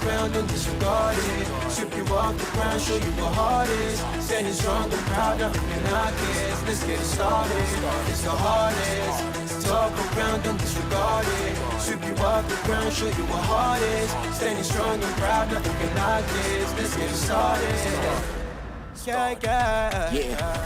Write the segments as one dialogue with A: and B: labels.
A: around and disregard it. Strip you off the ground, show you what heart is. Standing strong and proud, nothing can knock it. Let's get it started, it's the hardest. Talk around, don't disregard it. Strip you off the ground, show you what heart is. Standing strong and proud, nothing can knock this. Let's get it started. Yeah,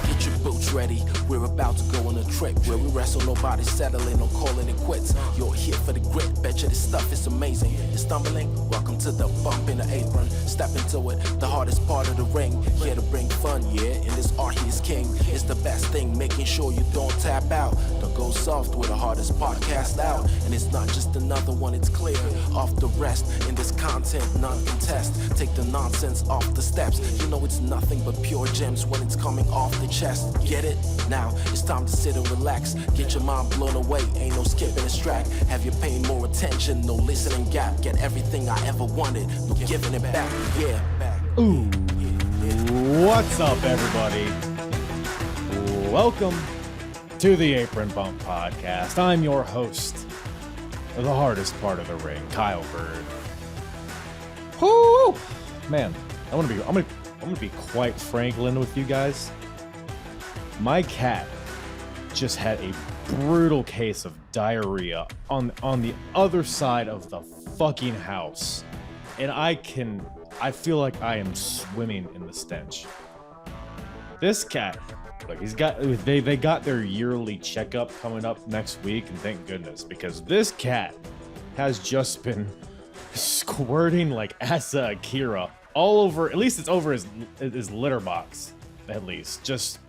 B: get your boots ready. We're about to go on a trip where we wrestle, nobody settling or calling it quits. You're here for the grit, betcha this stuff is amazing. You're stumbling, welcome to the bump in the apron. Step into it, the hardest part of the ring. Here to bring fun, yeah, in this art he is king. It's the best thing, making sure you don't tap out. Don't go soft with the hardest podcast out. And it's not just another one, it's clear. Off the rest, in this content, none contest. Take the nonsense off the steps. You know it's nothing but pure gems when it's coming off the chest. Get it? Now it's time to sit and relax. Get your mind blown away, ain't no skipping this track. Have you paying more attention, no listening gap. Get everything I ever wanted, no giving it back. Yeah.
C: Ooh, what's up, everybody? Welcome to the Apron Bump Podcast. I'm your host, the hardest part of the ring, Kyle Bird. Whoo, man, I'm gonna be quite franklin with you guys. My cat just had a brutal case of diarrhea on the other side of the fucking house, and I feel like I am swimming in the stench. This cat, look, they got their yearly checkup coming up next week, and thank goodness, because this cat has just been squirting like Asa Akira all over. At least it's over his litter box, at least. Just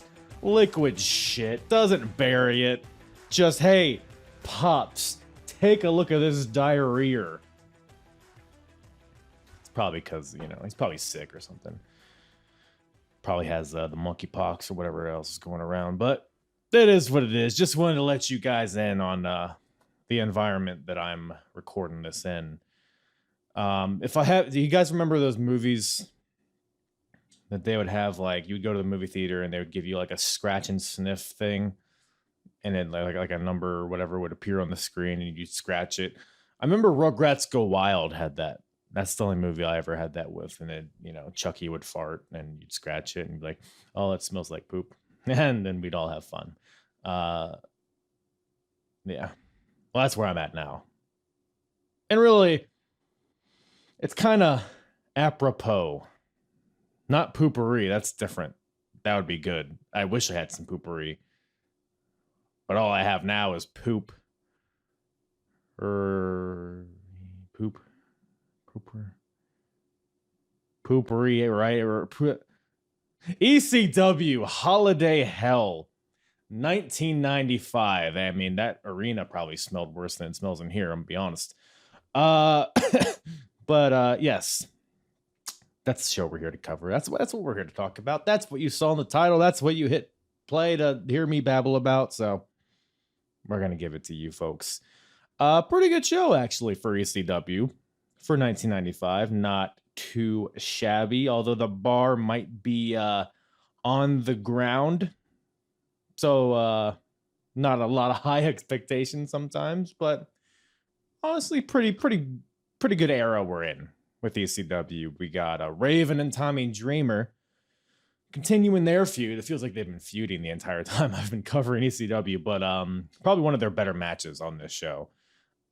C: liquid shit. Doesn't bury it. Just, hey, Pops, take a look at this diarrhea. It's probably because, he's probably sick or something. Probably has the monkeypox or whatever else is going around. But that is what it is. Just wanted to let you guys in on the environment that I'm recording this in. Do you guys remember those movies that they would have, like, you would go to the movie theater and they would give you like a scratch and sniff thing, and then like a number or whatever would appear on the screen and you'd scratch it? I remember Rugrats Go Wild had that. That's the only movie I ever had that with. And then, Chucky would fart and you'd scratch it and be like, oh, it smells like poop. And then we'd all have fun. Yeah. Well, that's where I'm at now. And really, it's kind of apropos. Not poopery. That's different. That would be good. I wish I had some poopery. But all I have now is poop. Poop. Poopery, right? ECW Holiday Hell 1995. I mean, that arena probably smelled worse than it smells in here, I'm gonna be honest. But yes, that's the show we're here to cover. That's what we're here to talk about. That's what you saw in the title. That's what you hit play to hear me babble about. So we're going to give it to you folks. Pretty good show, actually, for ECW for 1995. Not too shabby, although the bar might be on the ground. So not a lot of high expectations sometimes, but honestly, pretty good era we're in with ECW. We got Raven and Tommy Dreamer continuing their feud. It feels like they've been feuding the entire time I've been covering ECW, but probably one of their better matches on this show.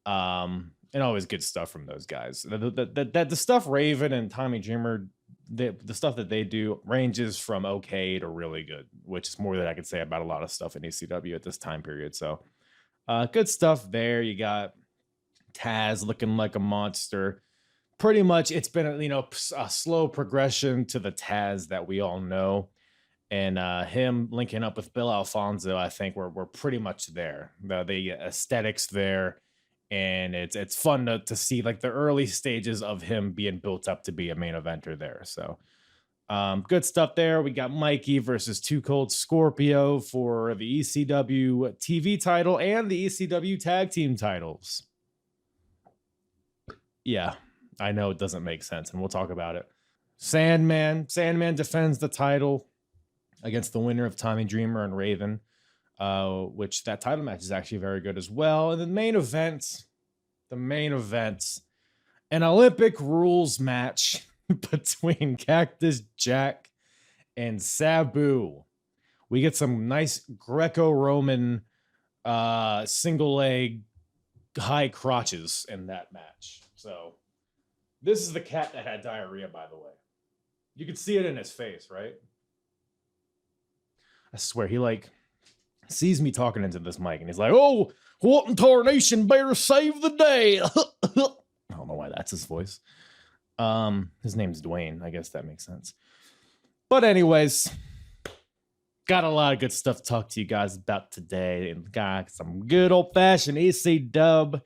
C: And always good stuff from those guys. The stuff Raven and Tommy Dreamer, the stuff that they do ranges from okay to really good, which is more than I could say about a lot of stuff in ECW at this time period. So good stuff there. You got Taz looking like a monster. Pretty much it's been a slow progression to the Taz that we all know, and him linking up with Bill Alfonso, I think we're pretty much there. The aesthetics there, and it's fun to see like the early stages of him being built up to be a main eventer there. So good stuff there. We got Mikey versus Too Cold Scorpio for the ECW TV title and the ECW tag team titles. Yeah, I know it doesn't make sense, and we'll talk about it. Sandman defends the title against the winner of Tommy Dreamer and Raven, which that title match is actually very good as well. And the main event, an Olympic rules match between Cactus Jack and Sabu. We get some nice Greco-Roman single leg high crotches in that match. So this is the cat that had diarrhea, by the way. You could see it in his face, right? I swear, he like sees me talking into this mic and he's like, "Oh, what in tarnation better save the day?" I don't know why that's his voice. His name's Dwayne. I guess that makes sense. But anyways, got a lot of good stuff to talk to you guys about today. And got some good old-fashioned EC dub.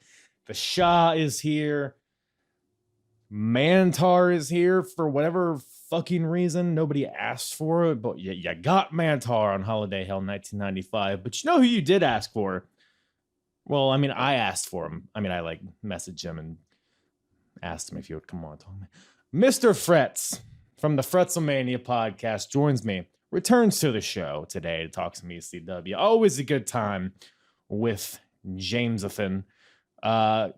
C: The Shah is here. Mantaur is here for whatever fucking reason. Nobody asked for it, but you got Mantaur on Holiday Hell 1995. But you know who you did ask for? Well, I mean, I asked for him. I mean, I like messaged him and asked him if he would come on. Mr. Fretz from the Fretzlemania podcast joins me, returns to the show today to talk some ECW. Always a good time with Jamesathan.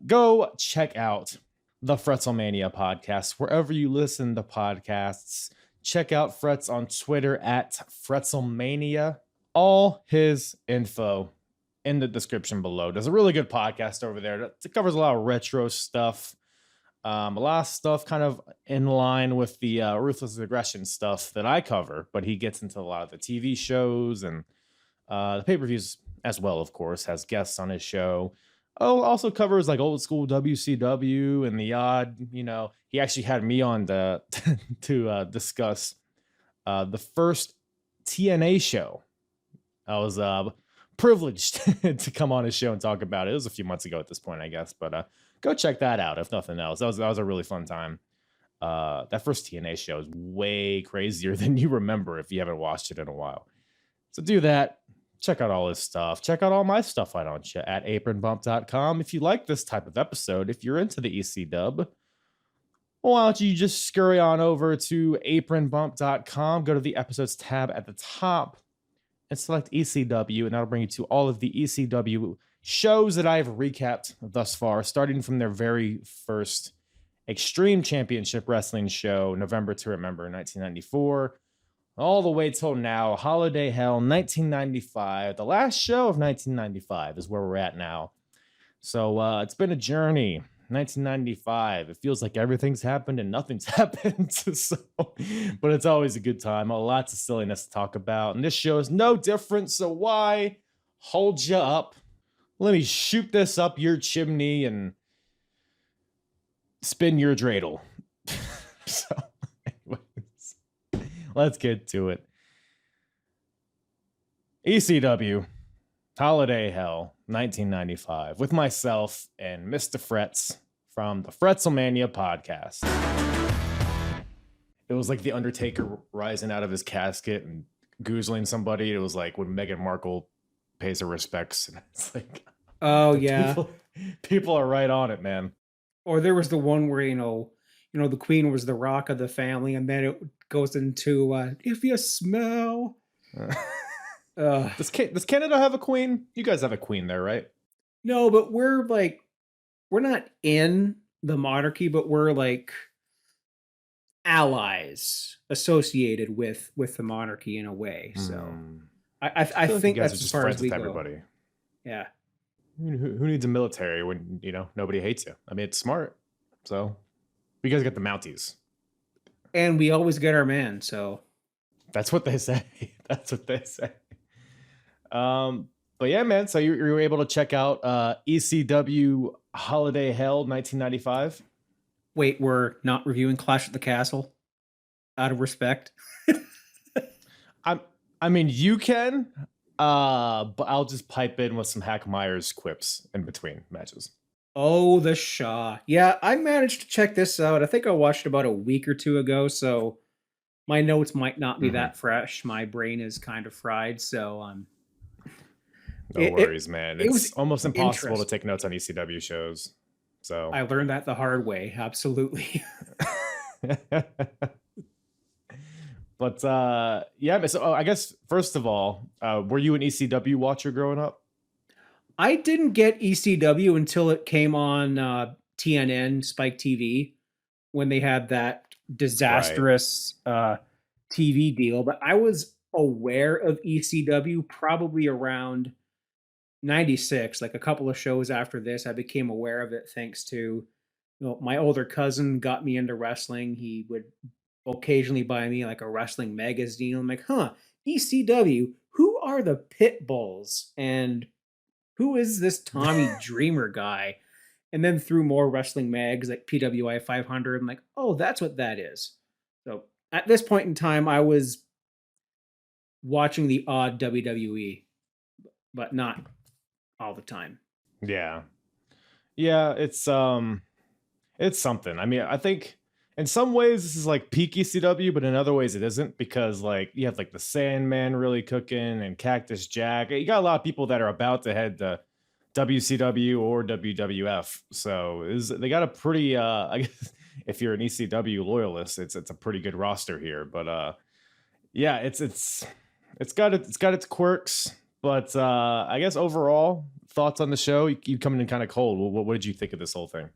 C: Go check out the Fretzlemania podcast wherever you listen to podcasts. Check out Fretz on Twitter at Fretzlemania. All his info in the description below. There's a really good podcast over there that covers a lot of retro stuff. A lot of stuff kind of in line with the Ruthless Aggression stuff that I cover, but he gets into a lot of the TV shows and the pay-per-views as well, of course, has guests on his show. Oh, also covers like old school WCW and the odd, you know, he actually had me on to discuss the first TNA show. I was privileged to come on his show and talk about it. It was a few months ago at this point, I guess, but go check that out if nothing else. That was a really fun time. That first TNA show is way crazier than you remember if you haven't watched it in a while. So do that. Check out all his stuff. Check out all my stuff right on at apronbump.com. If you like this type of episode, if you're into the EC dub, well, why don't you just scurry on over to apronbump.com, go to the episodes tab at the top, and select ECW, and that'll bring you to all of the ECW shows that I've recapped thus far, starting from their very first Extreme Championship Wrestling show, November to Remember 1994, all the way till now, Holiday Hell 1995. The last show of 1995 is where we're at now. So it's been a journey. 1995. It feels like everything's happened and nothing's happened. But it's always a good time. Lots of silliness to talk about. And this show is no different. So why hold you up? Let me shoot this up your chimney and spin your dreidel. So, anyways, let's get to it. ECW, Holiday Hell, 1995, with myself and Mr. Fretz from the Fretzlemania podcast. It was like the Undertaker rising out of his casket and goozling somebody. It was like when Meghan Markle pays her respects. It's like,
D: oh yeah,
C: people are right on it, man.
D: Or there was the one where you know the Queen was the rock of the family, and then it goes into if you smell.
C: Does Canada have a queen? You guys have a queen there, right?
D: No, but we're not in the monarchy, but we're like allies associated with the monarchy in a way. So I think
C: you guys
D: that's
C: are
D: as far as we go.
C: Everybody.
D: Yeah.
C: Who needs a military when nobody hates you? I mean, it's smart. So you guys got the Mounties,
D: and we always get our man. So
C: that's what they say. That's what they say. But yeah, man. So you were able to check out ECW Holiday Hell 1995.
D: Wait, we're not reviewing Clash at the Castle out of respect.
C: I mean, you can. But I'll just pipe in with some Hack Myers quips in between matches.
D: Oh, the Shah. Yeah, I managed to check this out. I think I watched about a week or two ago, so my notes might not be that fresh. My brain is kind of fried, so
C: no worries, man. It's almost impossible to take notes on ECW shows. So
D: I learned that the hard way. Absolutely.
C: But yeah, so I guess first of all, were you an ECW watcher growing up?
D: I didn't get ECW until it came on TNN, Spike TV, when they had that disastrous TV deal. But I was aware of ECW probably around 96, like a couple of shows after this. I became aware of it thanks to my older cousin got me into wrestling. He would occasionally buy me like a wrestling magazine. I'm like, ECW, who are the Pit Bulls? And who is this Tommy Dreamer guy? And then through more wrestling mags like PWI 500, I'm like, oh, that's what that is. So at this point in time, I was watching the odd WWE, but not all the time.
C: Yeah. Yeah, it's something. I mean, I think in some ways this is like peak ECW, but in other ways it isn't, because like you have like the Sandman really cooking and Cactus Jack. You got a lot of people that are about to head to WCW or WWF. So they got a pretty I guess if you're an ECW loyalist, it's a pretty good roster here. But yeah, it's got its quirks. But I guess overall thoughts on the show. You coming in kind of cold. What did you think of this whole thing?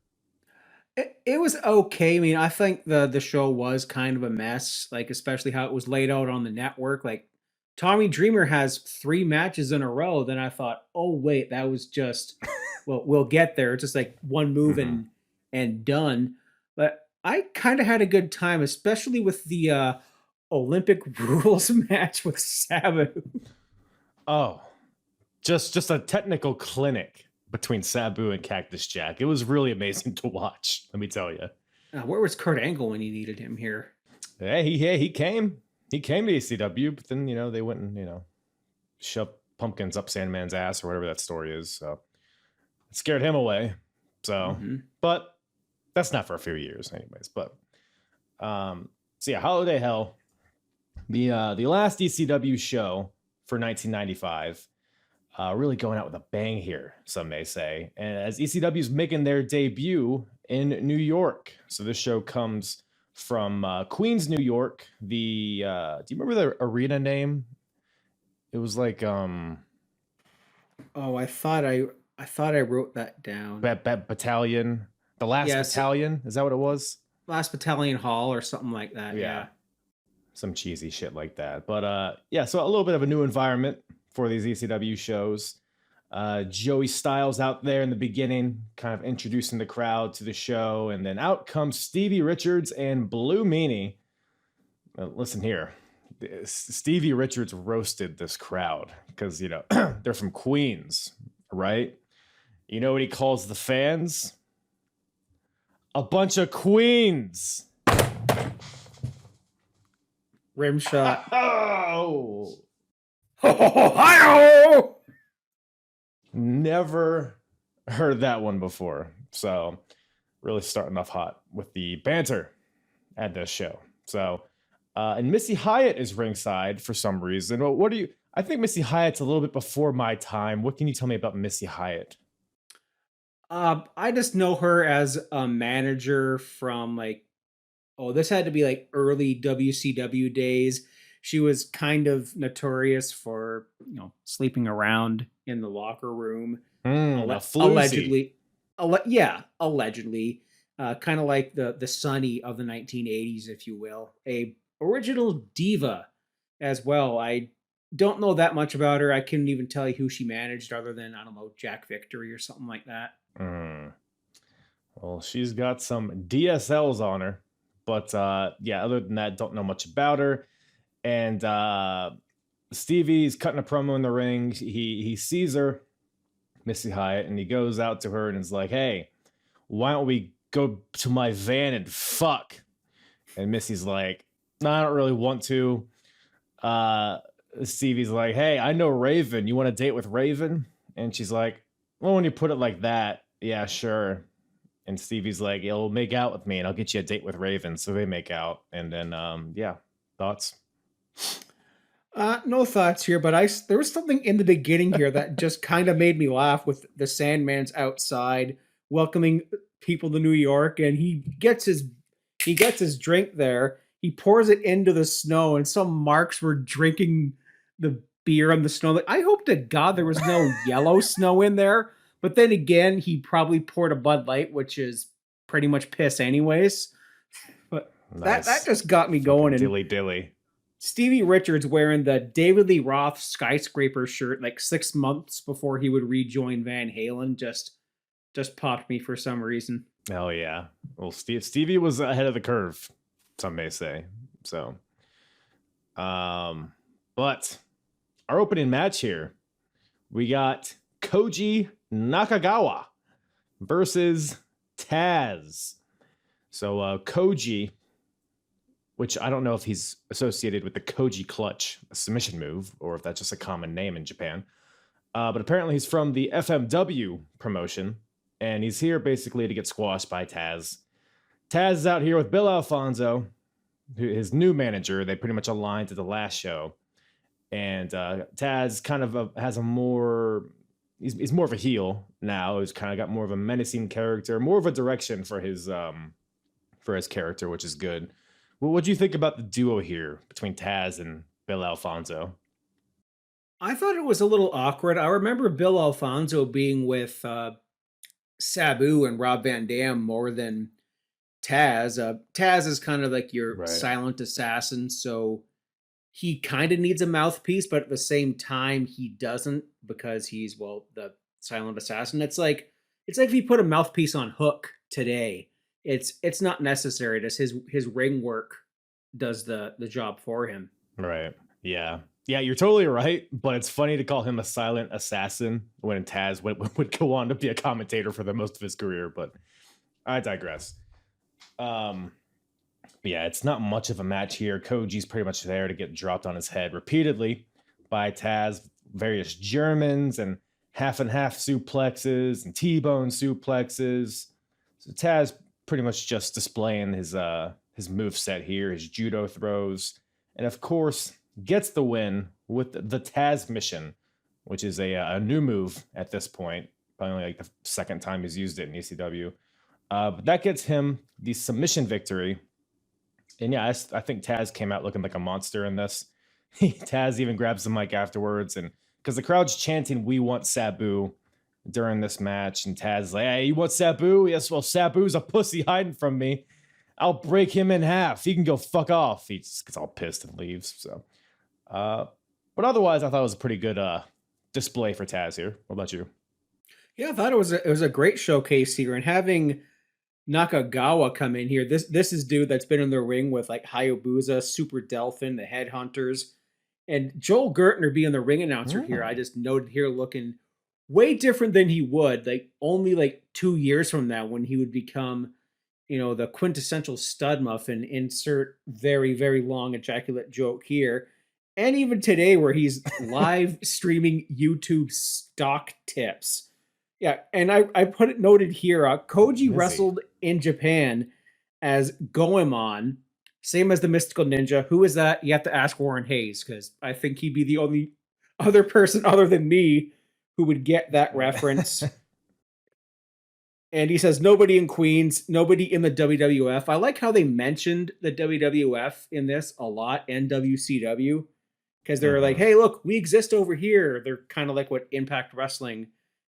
D: It was okay. I mean, I think the show was kind of a mess, like especially how it was laid out on the network. Like Tommy Dreamer has 3 matches in a row. Then I thought, oh wait, that was just well, we'll get there. It's just like one move and done. But I kind of had a good time, especially with the Olympic rules match with Sabu.
C: Oh, just a technical clinic between Sabu and Cactus Jack. It was really amazing to watch, let me tell you.
D: Where was Kurt Angle when you needed him here?
C: Hey, he came. He came to ECW, but then, they went and, shoved pumpkins up Sandman's ass or whatever that story is. So it scared him away. So, but that's not for a few years anyways. But, so yeah, Holiday Hell, the last ECW show for 1995, really going out with a bang here, some may say. And as ECW is making their debut in New York. So this show comes from Queens, New York. Do you remember the arena name? It was like
D: oh, I thought I wrote that down.
C: Battalion. The Last Battalion, is that what it was?
D: Last Battalion Hall or something like that. Yeah.
C: Some cheesy shit like that. But yeah, so a little bit of a new environment for these ECW shows. Joey Styles out there in the beginning, kind of introducing the crowd to the show, and then out comes Stevie Richards and Blue Meanie. Listen here, Stevie Richards roasted this crowd because they're from Queens, right? You know what he calls the fans? A bunch of queens.
D: Rim shot.
C: Oh.
D: Ohio!
C: Never heard that one before. So really starting off hot with the banter at this show. So and Missy Hyatt is ringside for some reason. Well, I think Missy Hyatt's a little bit before my time. What can you tell me about Missy Hyatt?
D: I just know her as a manager from this had to be like early WCW days. She was kind of notorious for, sleeping around in the locker room. Allegedly. Allegedly. Kind of like the Sunny of the 1980s, if you will. A original diva as well. I don't know that much about her. I couldn't even tell you who she managed other than, I don't know, Jack Victory or something like that.
C: Well, she's got some DSLs on her. But yeah, other than that, don't know much about her. And Stevie's cutting a promo in the ring. He sees her, Missy Hyatt, and he goes out to her and is like, hey, why don't we go to my van and fuck? And Missy's like, no, I don't really want to. Stevie's like, hey, I know Raven. You want to date with Raven? And she's like, well, when you put it like that, yeah, sure. And Stevie's like, you'll make out with me and I'll get you a date with Raven. So they make out. And then, yeah, thoughts?
D: No thoughts here, but there was something in the beginning here that just kind of made me laugh with the Sandman's outside welcoming people to New York, and he gets his drink there. He pours it into the snow, and some marks were drinking the beer on the snow. Like, I hope to God there was no yellow snow in there. But then again, he probably poured a Bud Light, which is pretty much piss anyways. But
C: Nice.
D: that just got me going. And
C: Dilly.
D: Stevie Richards wearing the David Lee Roth skyscraper shirt like 6 months before he would rejoin Van Halen just popped me for some reason.
C: Oh yeah. Well, Stevie was ahead of the curve, some may say. So, but our opening match here, we got Koji Nakagawa versus Taz. So Koji, which I don't know if he's associated with the Koji Clutch, a submission move, or if that's just a common name in Japan. But apparently he's from the FMW promotion, and he's here basically to get squashed by Taz. Taz is out here with Bill Alfonso, his new manager. They pretty much aligned to the last show. And Taz kind of has a more... He's more of a heel now. He's kind of got more of a menacing character, more of a direction for his character, which is good. Well, what do you think about the duo here between Taz and Bill Alfonso?
D: I thought it was a little awkward. I remember Bill Alfonso being with Sabu and Rob Van Dam more than Taz. Taz is kind of like your silent assassin, so he kind of needs a mouthpiece, but at the same time he doesn't, because he's, well, the silent assassin. It's like if you put a mouthpiece on Hook today. It's not necessary. Just his ring work does the job for him.
C: Right. Yeah. Yeah, you're totally right. But it's funny to call him a silent assassin when Taz would go on to be a commentator for the most of his career. But I digress. Yeah, it's not much of a match here. Koji's pretty much there to get dropped on his head repeatedly by Taz. Various Germans and half and half suplexes and T-bone suplexes. So Taz pretty much just displaying his moveset here, his judo throws, and of course gets the win with the Taz mission, which is a new move at this point. Probably like the second time he's used it in ECW. But that gets him the submission victory. And yeah, I think Taz came out looking like a monster in this. Taz even grabs the mic afterwards, and because the crowd's chanting, "We want Sabu," during this match, and Taz is like, "Hey, you want Sabu? Yes, well, Sabu's a pussy hiding from me. I'll break him in half. He can go fuck off." He just gets all pissed and leaves. So, but otherwise, I thought it was a pretty good display for Taz here. What about you?
D: Yeah, I thought it was a great showcase here, and having Nakagawa come in here. This is dude that's been in the ring with like Hayabusa, Super Delphin, the Headhunters, and Joel Gertner being the ring announcer here. I just noted here looking way different than he would like only like 2 years from now, when he would become, the quintessential stud muffin. Insert very, very long ejaculate joke here. And even today, where he's live streaming YouTube stock tips. Yeah, and I put it noted here. Koji wrestled in Japan as Goemon, same as the Mystical Ninja. Who is that? You have to ask Warren Hayes, because I think he'd be the only other person other than me who would get that reference. And he says, nobody in Queens, nobody in the WWF. I like how they mentioned the WWF in this a lot, and WCW, because they're like, hey, look, we exist over here. They're kind of like what Impact Wrestling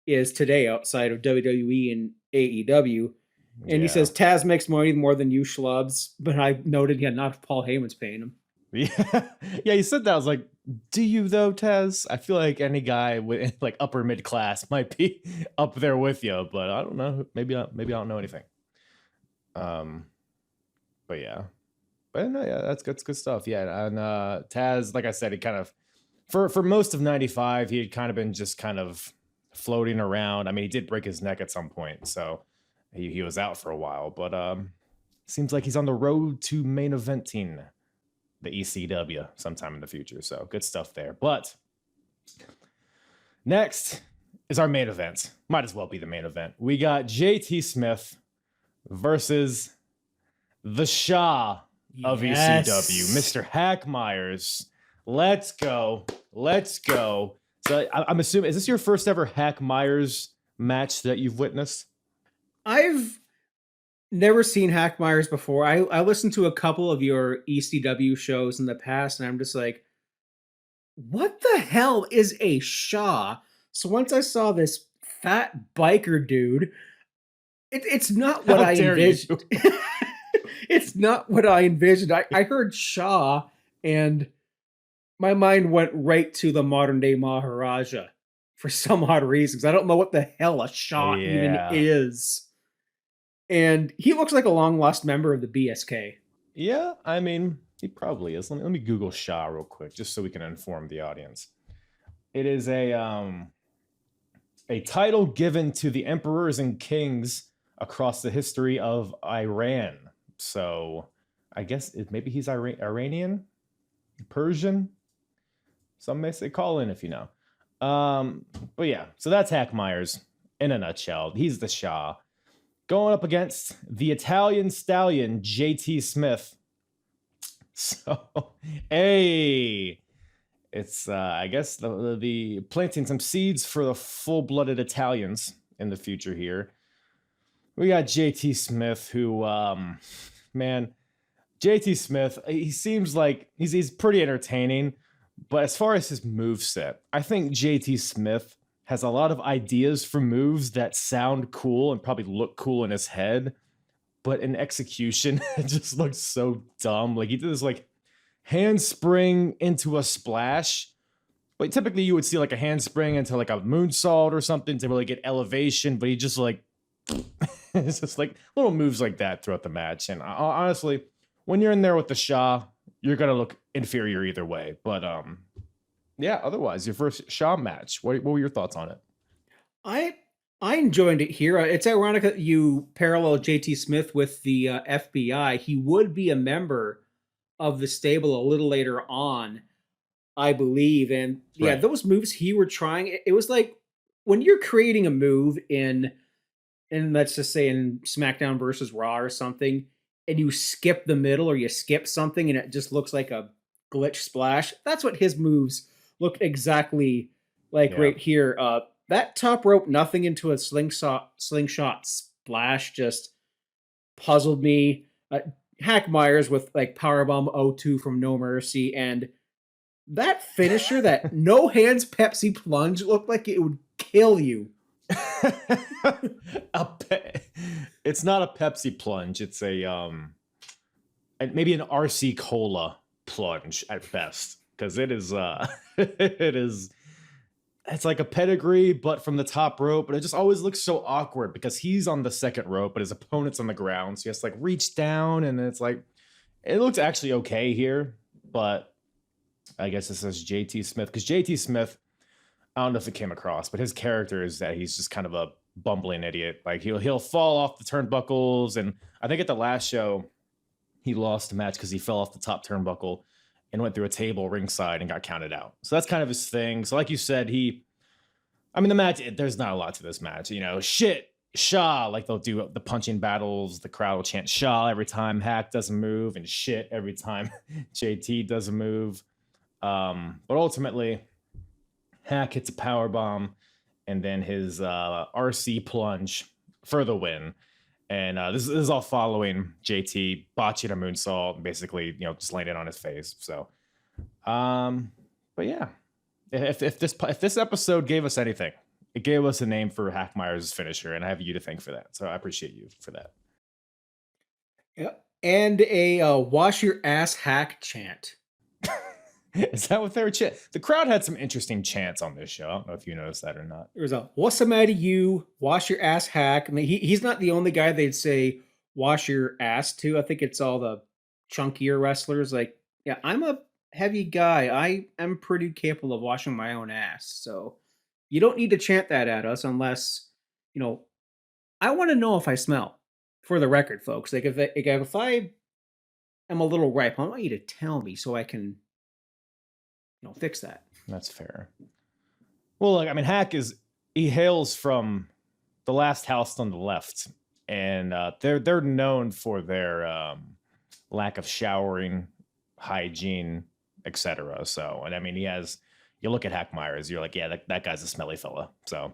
D: is today outside of WWE and AEW. And he says, Taz makes more than you schlubs. But I noted, not if Paul Heyman's paying him.
C: Yeah, you said that. I was like, do you though, Taz? I feel like any guy with like upper mid class might be up there with you, but I don't know. Maybe I don't know anything. But yeah, no, yeah, that's good stuff. Yeah, and Taz, like I said, he kind of for most of '95, he had kind of been just kind of floating around. I mean, he did break his neck at some point, so he was out for a while. But seems like he's on the road to main eventing the ECW sometime in the future. So good stuff there. But next is our main event. Might as well be the main event. We got JT Smith versus the Shah of ECW, Mr. Hack Myers. Let's go. So I'm assuming, is this your first ever Hack Myers match that you've witnessed?
D: I've never seen Hack Myers before. I listened to a couple of your ECW shows in the past, and I'm just like, what the hell is a Shah? So once I saw this fat biker dude, It's not what
C: How
D: I
C: dare you.
D: envisioned. It's not what I envisioned. I heard Shaw, and my mind went right to the modern day Maharaja for some odd reasons. I don't know what the hell a Shaw even
C: Yeah.
D: is. And he looks like a long lost member of the BSK.
C: Yeah, I mean, he probably is. Let me Google Shah real quick, just so we can inform the audience. It is a title given to the emperors and kings across the history of Iran. So I guess maybe he's Iranian, Persian. Some may say call in if you know. But yeah, so that's Hack Myers in a nutshell. He's the Shah. Going up against the Italian stallion, JT Smith. So, hey, it's, I guess, the planting some seeds for the full-blooded Italians in the future here. We got JT Smith, who, man, JT Smith, he seems like he's pretty entertaining. But as far as his moveset, I think JT Smith has a lot of ideas for moves that sound cool and probably look cool in his head, but in execution, it just looks so dumb. Like he did this like handspring into a splash. But typically you would see like a handspring into like a moonsault or something to really get elevation, but he just like, it's just like little moves like that throughout the match. And honestly, when you're in there with the Shah, you're going to look inferior either way. But yeah, otherwise, your first Shaw match. What were your thoughts on it?
D: I enjoyed it here. It's ironic that you parallel JT Smith with the FBI. He would be a member of the stable a little later on, I believe. And yeah,
C: Right.
D: those moves he were trying, it was like when you're creating a move in let's just say in SmackDown versus Raw or something, and you skip the middle or you skip something and it just looks like a glitch splash. That's what his moves look exactly like
C: Yeah.
D: right here. That top rope nothing into a slingshot splash just puzzled me. Hack Myers with like Powerbomb O2 from No Mercy, and that finisher, that no hands Pepsi plunge, looked like it would kill you.
C: It's not a Pepsi plunge. It's a maybe an RC Cola plunge at best, because it is it's like a pedigree, but from the top rope. But it just always looks so awkward because he's on the second rope, but his opponent's on the ground, so he has to like reach down, and it's like it looks actually okay here, but I guess it says JT Smith because JT Smith, I don't know if it came across, but his character is that he's just kind of a bumbling idiot. Like he'll fall off the turnbuckles, and I think at the last show he lost the match because he fell off the top turnbuckle and went through a table ringside and got counted out. So that's kind of his thing. So like you said, the match, there's not a lot to this match. You know, shit, Shaw, like they'll do the punching battles. The crowd will chant Shaw every time Hack doesn't move, and shit every time JT doesn't move. But ultimately, Hack hits a power bomb, and then his RC plunge for the win. And this is all following JT botching a moonsault, and basically, just laying it on his face. So, but yeah, if this episode gave us anything, it gave us a name for Hack Myers' finisher, and I have you to thank for that. So I appreciate you for that.
D: Yeah, and a wash your ass Hack chant.
C: Is that what they were chanting? The crowd had some interesting chants on this show. I don't know if you noticed that or not.
D: There was a "What's the matter, you? Wash your ass, Hack." I mean, he's not the only guy they'd say "wash your ass" to. I think it's all the chunkier wrestlers. Like, yeah, I'm a heavy guy. I am pretty capable of washing my own ass. So you don't need to chant that at us unless, I want to know if I smell. For the record, folks, like if I am a little ripe, I want you to tell me so I can fix that.
C: That's fair. Well, look, Hack he hails from the last house on the left, and they're known for their lack of showering, hygiene, etc. So, and you look at Hack Myers, you're like, yeah, that guy's a smelly fella. So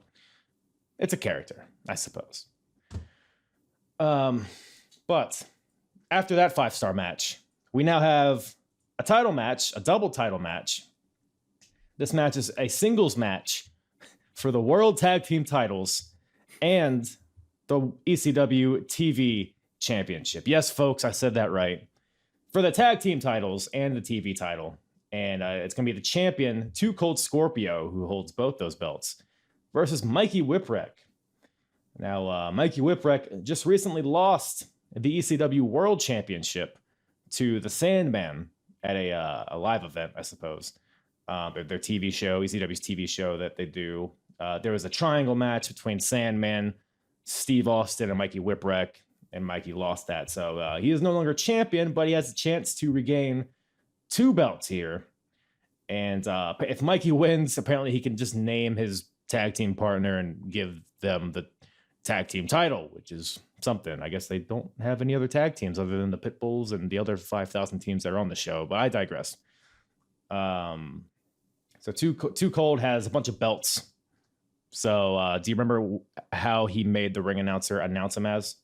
C: it's a character, I suppose. But after that 5-star match, we now have a title match, a double title match. This match is a singles match for the World Tag Team titles and the ECW TV Championship. Yes, folks, I said that right. For the tag team titles and the TV title. And it's going to be the champion, Too Cold Scorpio, who holds both those belts, versus Mikey Whipwreck. Now, Mikey Whipwreck just recently lost the ECW World Championship to the Sandman at a live event, I suppose. Their TV show, ECW's TV show that they do. There was a triangle match between Sandman, Steve Austin, and Mikey Whipwreck, and Mikey lost that. So he is no longer champion, but he has a chance to regain 2 belts here. And if Mikey wins, apparently he can just name his tag team partner and give them the tag team title, which is something. I guess they don't have any other tag teams other than the Pitbulls and the other 5,000 teams that are on the show, but I digress. So Too Cold has a bunch of belts. So do you remember how he made the ring announcer announce him as?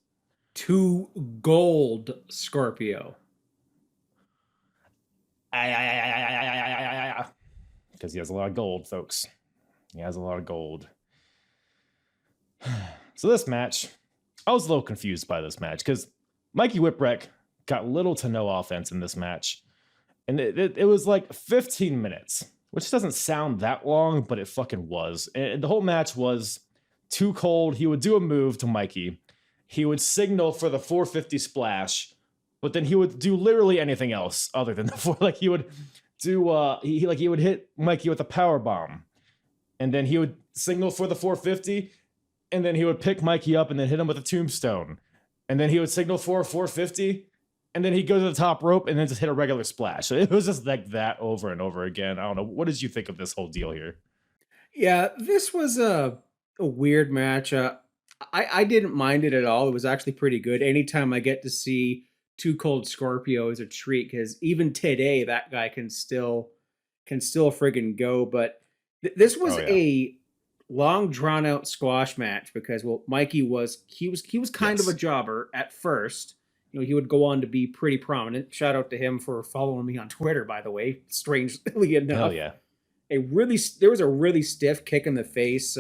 D: 2 Gold Scorpio.
C: Because he has a lot of gold, folks. He has a lot of gold. So this match, I was a little confused by this match because Mikey Whipwreck got little to no offense in this match. And it was like 15 minutes, which doesn't sound that long, but it fucking was. And the whole match was Too Cold. He would do a move to Mikey. He would signal for the 450 splash, but then he would do literally anything else other than the 4. Like he would do, he would hit Mikey with a power bomb, and then he would signal for the 450, and then he would pick Mikey up and then hit him with a tombstone, and then he would signal for a 450, and then he'd go to the top rope and then just hit a regular splash. So it was just like that over and over again. I don't know. What did you think of this whole deal here?
D: Yeah, this was a weird match. I didn't mind it at all. It was actually pretty good. Anytime I get to see Too Cold Scorpio is a treat, because even today that guy can still friggin' go. But this was a long drawn out squash match because Mikey was kind of a jobber at first. You know, he would go on to be pretty prominent. Shout out to him for following me on Twitter, by the way. Strangely enough.
C: Hell yeah.
D: There was a really stiff kick in the face.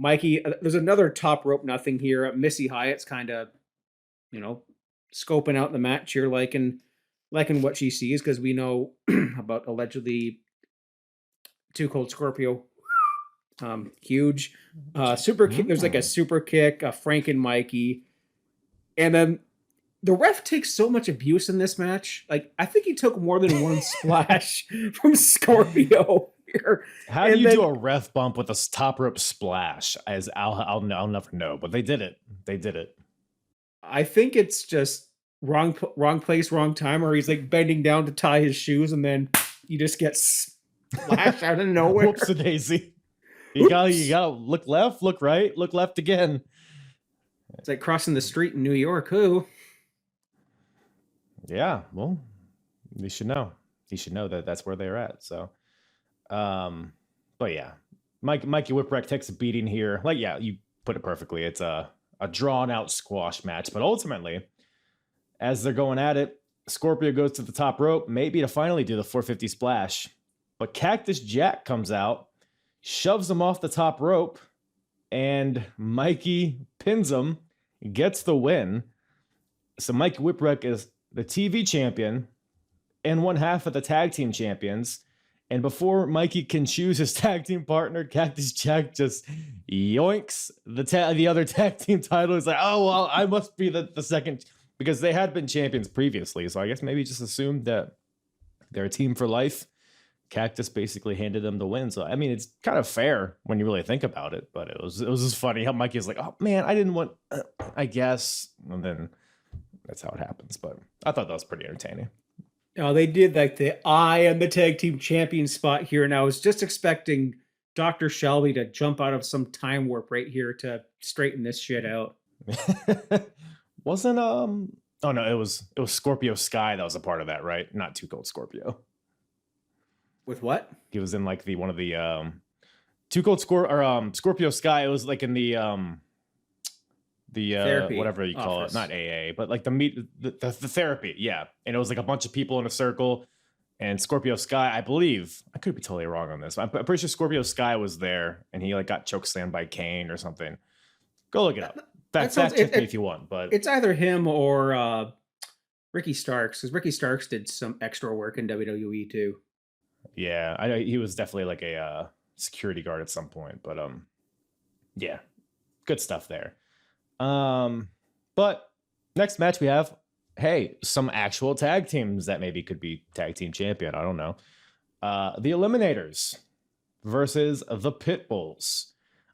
D: Mikey, there's another top rope nothing here. Missy Hyatt's kind of, scoping out the match here, liking what she sees, because we know about allegedly Too Cold Scorpio. Huge. Super kick. There's like a super kick, a Frank and Mikey. And then the ref takes so much abuse in this match. Like, I think he took more than one splash from Scorpio here.
C: How do you do a ref bump with a top rope splash? As I'll never know, but they did it. They did it.
D: I think it's just wrong place, wrong time, or he's like bending down to tie his shoes, and then you just get splashed out of nowhere.
C: Whoopsie-daisy. You gotta look left, look right, look left again.
D: It's like crossing the street in New York. Who?
C: Yeah, well, you should know. You should know that that's where they're at. So, but yeah, Mikey Whipwreck takes a beating here. Like, yeah, you put it perfectly. It's a drawn out squash match, but ultimately, as they're going at it, Scorpio goes to the top rope, maybe to finally do the 450 splash, but Cactus Jack comes out, shoves him off the top rope, and Mikey pins him, gets the win. So Mikey Whipwreck is the TV champion and one half of the tag team champions. And before Mikey can choose his tag team partner, Cactus Jack just yoinks the other tag team title. He's like, oh, well, I must be the second, because they had been champions previously. So I guess maybe just assumed that they're a team for life. Cactus basically handed them the win. So, I mean, it's kind of fair when you really think about it. But it was just funny how Mikey's like, oh, man, I didn't want, I guess. And then that's how it happens. But I thought that was pretty entertaining.
D: Oh, they did like the I am the tag team champion spot here. And I was just expecting Dr. Shelby to jump out of some time warp right here to straighten this shit out.
C: Wasn't, oh no, it was Scorpio Sky that was a part of that, right? Not Too Cold Scorpio.
D: With what?
C: He was in like one of the Too Cold Scorpio Sky. It was like in the therapy, whatever you call it, not AA, but like the therapy, yeah. And it was like a bunch of people in a circle, and Scorpio Sky, I believe, I could be totally wrong on this, but I'm pretty sure Scorpio Sky was there, and he like got chokeslammed by Kane or something. Go look it up. That
D: sounds
C: check me if you want, but
D: it's either him or Ricky Starks, because Ricky Starks did some extra work in WWE too.
C: yeah, I know he was definitely like a security guard at some point, but yeah, good stuff there. But next match we have, hey, some actual tag teams that maybe could be tag team champion. I don't know. The Eliminators versus the Pitbulls.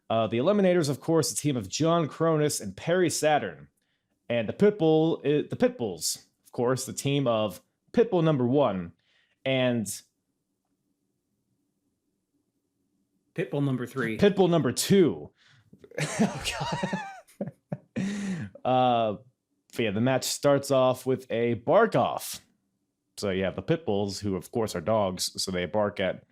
C: The Eliminators, of course, a team of John Cronus and Perry Saturn, and the Pitbulls, of course, the team of Pitbull number 1 and
D: Pitbull number 3.
C: Pitbull number 2. Oh, God. But yeah, the match starts off with a bark off. So you have the Pitbulls, who of course are dogs, so they bark at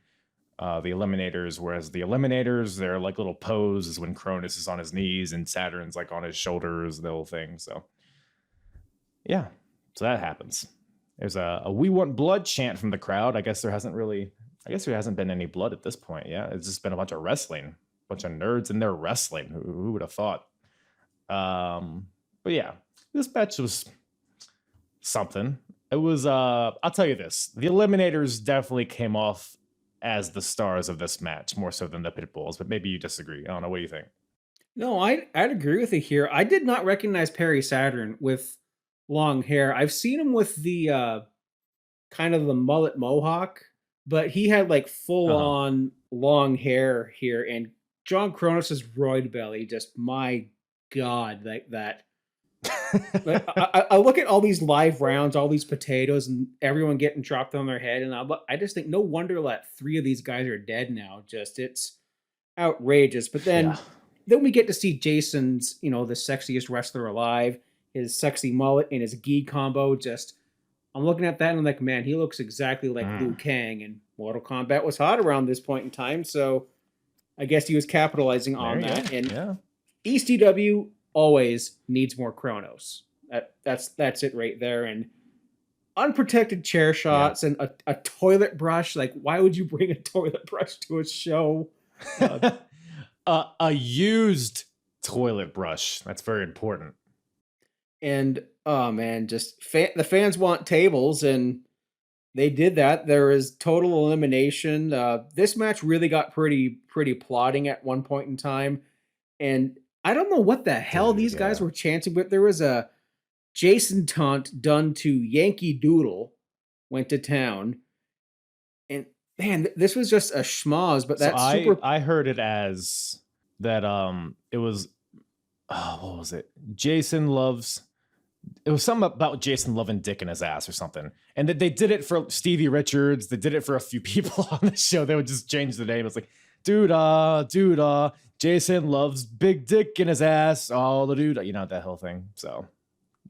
C: the Eliminators, whereas the Eliminators, their like little pose is when Cronus is on his knees and Saturn's like on his shoulders, the whole thing. So yeah, so that happens. There's a "We want blood" chant from the crowd. I guess there hasn't been any blood at this point. Yeah, it's just been a bunch of wrestling, a bunch of nerds in there wrestling. Who would have thought? But yeah, this match was something. It was, I'll tell you this, the Eliminators definitely came off as the stars of this match, more so than the Pitbulls, but maybe you disagree. I don't know. What do you think?
D: No, I'd agree with you here. I did not recognize Perry Saturn with long hair. I've seen him with the kind of the mullet mohawk, but he had like full on long hair here. And John Cronus's roid belly, just my God, like that. Like, I look at all these live rounds, all these potatoes, and everyone getting dropped on their head, and I just think no wonder that 3 of these guys are dead now. Just it's outrageous. But then we get to see Jason's, the sexiest wrestler alive, his sexy mullet and his gi combo. Just I'm looking at that and I'm like, man, he looks exactly like Liu Kang, and Mortal Kombat was hot around this point in time, so I guess he was capitalizing on that. And ECW always needs more Chronos. That's it right there. And unprotected chair shots and a toilet brush. Like, why would you bring a toilet brush to a show?
C: A used toilet brush. That's very important.
D: And oh man, just the fans want tables, and they did that. There is total elimination. This match really got pretty plotting at one point in time, and I don't know what the hell these guys were chanting, but there was a Jason taunt done to Yankee Doodle, went to town. And man, this was just a schmoz, but that's
C: I heard it as that it was what was it? It was something about Jason loving dick in his ass or something. And that they did it for Stevie Richards, they did it for a few people on the show. They would just change the name. It's like, dude, Jason loves big dick in his ass. Oh, the dude, that whole thing. So,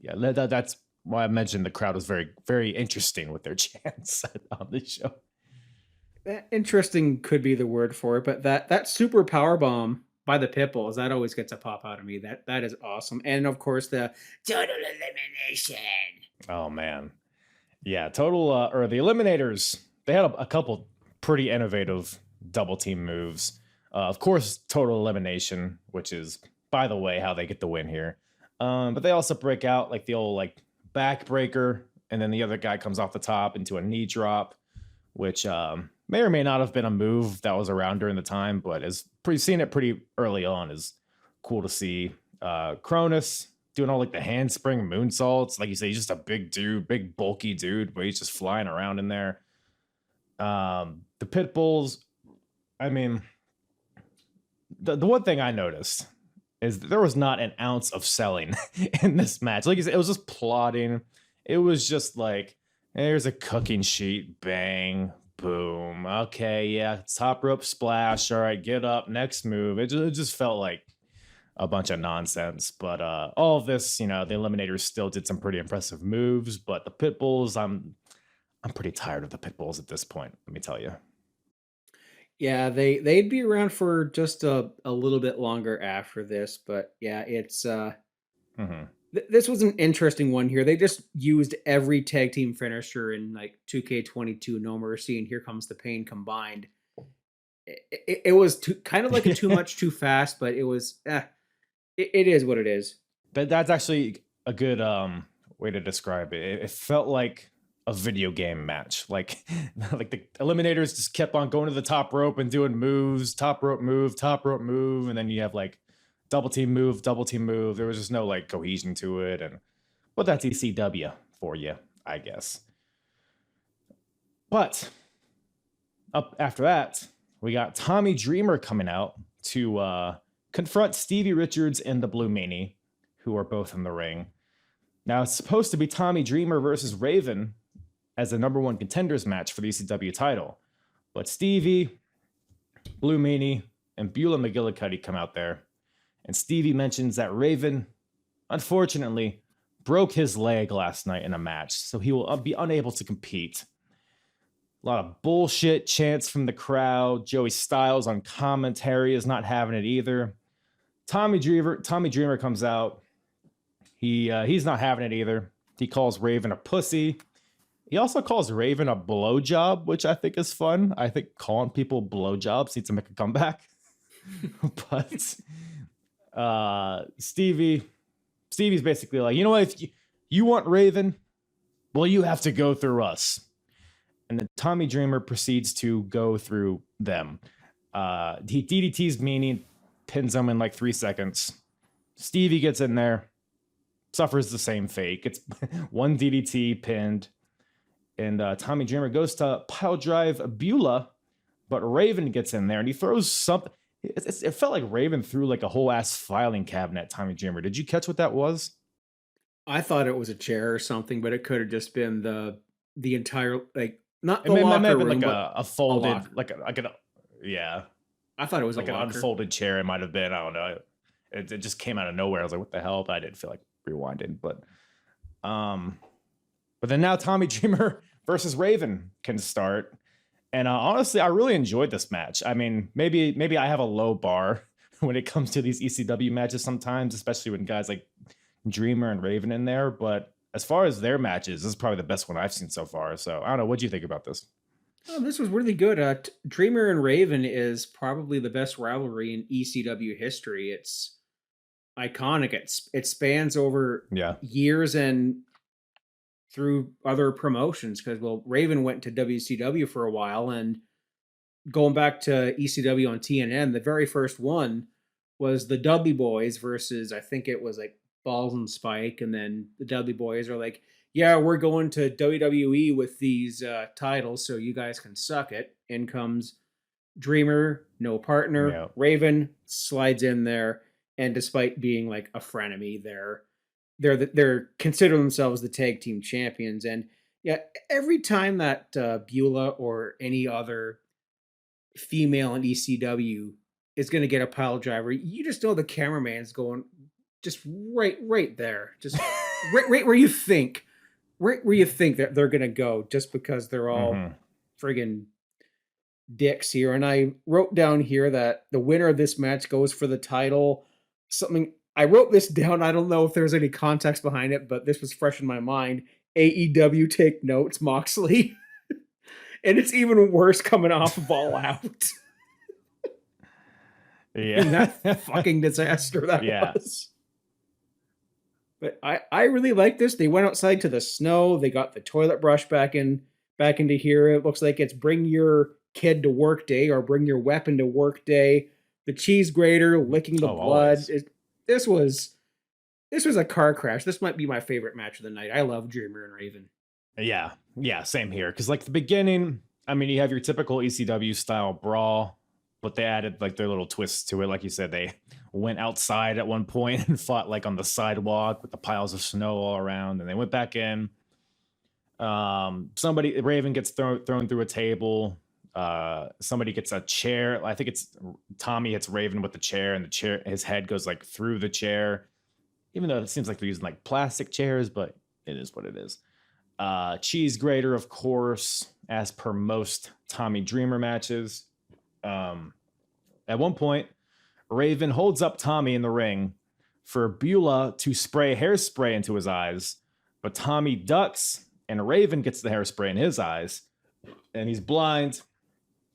C: yeah, that's why I mentioned the crowd was very, very interesting with their chants on the show.
D: Interesting could be the word for it, but that super power bomb by the Pitbulls, that always gets a pop out of me. That is awesome. And of course, the total elimination.
C: Oh man, yeah, the Eliminators. They had a couple pretty innovative double team moves. Of course, total elimination, which is, by the way, how they get the win here. But they also break out like the old backbreaker, and then the other guy comes off the top into a knee drop, which may or may not have been a move that was around during the time, but seeing it pretty early on is cool to see. Cronus doing all the handspring moonsaults. Like you say, he's just a big dude, big bulky dude, but he's just flying around in there. The Pitbulls, I mean, the one thing I noticed is that there was not an ounce of selling in this match. Like you said, it was just plotting. It was just like, here's a cooking sheet, bang, boom. Okay, yeah, top rope splash. All right, get up, next move. It just felt like a bunch of nonsense. But all of this, the Eliminators still did some pretty impressive moves. But the Pitbulls, I'm pretty tired of the Pitbulls at this point, let me tell you.
D: Yeah, they'd be around for just a little bit longer after this, but yeah, it's this was an interesting one here. They just used every tag team finisher in 2K22 No Mercy and Here Comes the Pain combined. It was kind of like a too much too fast, but it was it is what it is.
C: But that's actually a good way to describe it. It felt like a video game match. Like like the eliminators just kept on going to the top rope and doing moves, top rope move, and then you have like double team move, double team move. There was just no like cohesion to it. And well, that's ECW for you, I guess. But up after that, we got Tommy Dreamer coming out to confront Stevie Richards and the Blue Meanie, who are both in the ring. Now, it's supposed to be Tommy Dreamer versus Raven as the number one contenders match for the ECW title. But Stevie, Blue Meanie, and Beulah McGillicuddy come out there. And Stevie mentions that Raven, unfortunately, broke his leg last night in a match, so he will be unable to compete. A lot of bullshit chants from the crowd. Joey Styles on commentary is not having it either. Tommy Dreamer comes out. He's not having it either. He calls Raven a pussy. He also calls Raven a blowjob, which I think is fun. I think calling people blowjobs needs to make a comeback. But Stevie's basically like, you know what? If you want Raven, well, you have to go through us. And then Tommy Dreamer proceeds to go through them. He DDTs Meanie, pins him in like 3 seconds. Stevie gets in there, suffers the same fate. Gets one DDT pinned. And Tommy Dreamer goes to pile drive Beulah, but Raven gets in there and he throws something. It felt like Raven threw like a whole ass filing cabinet at Tommy Dreamer. Did you catch what that was?
D: I thought it was a chair or something, but it could have just been the entire, like, not
C: It
D: the
C: may
D: locker
C: have been
D: room,
C: like
D: but
C: a folded,
D: locker.
C: yeah,
D: I thought it was
C: like
D: a
C: an
D: locker.
C: unfolded chair. It might have been. I don't know. It just came out of nowhere. I was like, what the hell? But I didn't feel like rewinding. But then now Tommy Dreamer versus Raven can start. And honestly, I really enjoyed this match. I mean, maybe I have a low bar when it comes to these ECW matches sometimes, especially when guys like Dreamer and Raven in there. But as far as their matches, this is probably the best one I've seen so far. So I don't know. What do you think about this?
D: Oh, this was really good. Dreamer and Raven is probably the best rivalry in ECW history. It's iconic. It spans over years and through other promotions because, well, Raven went to WCW for a while, and going back to ECW on TNN, the very first one was the Dudley Boys versus, I think it was like Balls and Spike, and then the Dudley Boys are like, yeah, we're going to WWE with these titles, so you guys can suck it. In comes Dreamer, no partner.
C: Yeah.
D: Raven slides in there, and despite being like a frenemy, they're consider themselves the tag team champions. And yeah, every time that Beulah or any other female in ECW is going to get a pile driver, you just know the cameraman's going just right there, just right where you think that they're going to go, just because they're all friggin' dicks here. And I wrote down here that the winner of this match goes for the title. I wrote this down. I don't know if there's any context behind it, but this was fresh in my mind. AEW take notes, Moxley. And it's even worse coming off of All Out.
C: Yeah.
D: And that fucking disaster that was. But I really like this. They went outside to the snow. They got the toilet brush back into here. It looks like it's bring your kid to work day or bring your weapon to work day. The cheese grater licking the blood. This was a car crash. This might be my favorite match of the night. I love Dreamer and Raven.
C: Yeah, same here. Because like the beginning, I mean, you have your typical ECW style brawl, but they added like their little twists to it. Like you said, they went outside at one point and fought like on the sidewalk with the piles of snow all around, and they went back in. Raven gets thrown through a table. Somebody gets a chair. I think it's Tommy hits Raven with the chair, and his head goes like through the chair, even though it seems like they're using like plastic chairs, but it is what it is. Cheese grater, of course, as per most Tommy Dreamer matches. At one point, Raven holds up Tommy in the ring for Beulah to spray hairspray into his eyes, but Tommy ducks and Raven gets the hairspray in his eyes, and he's blind,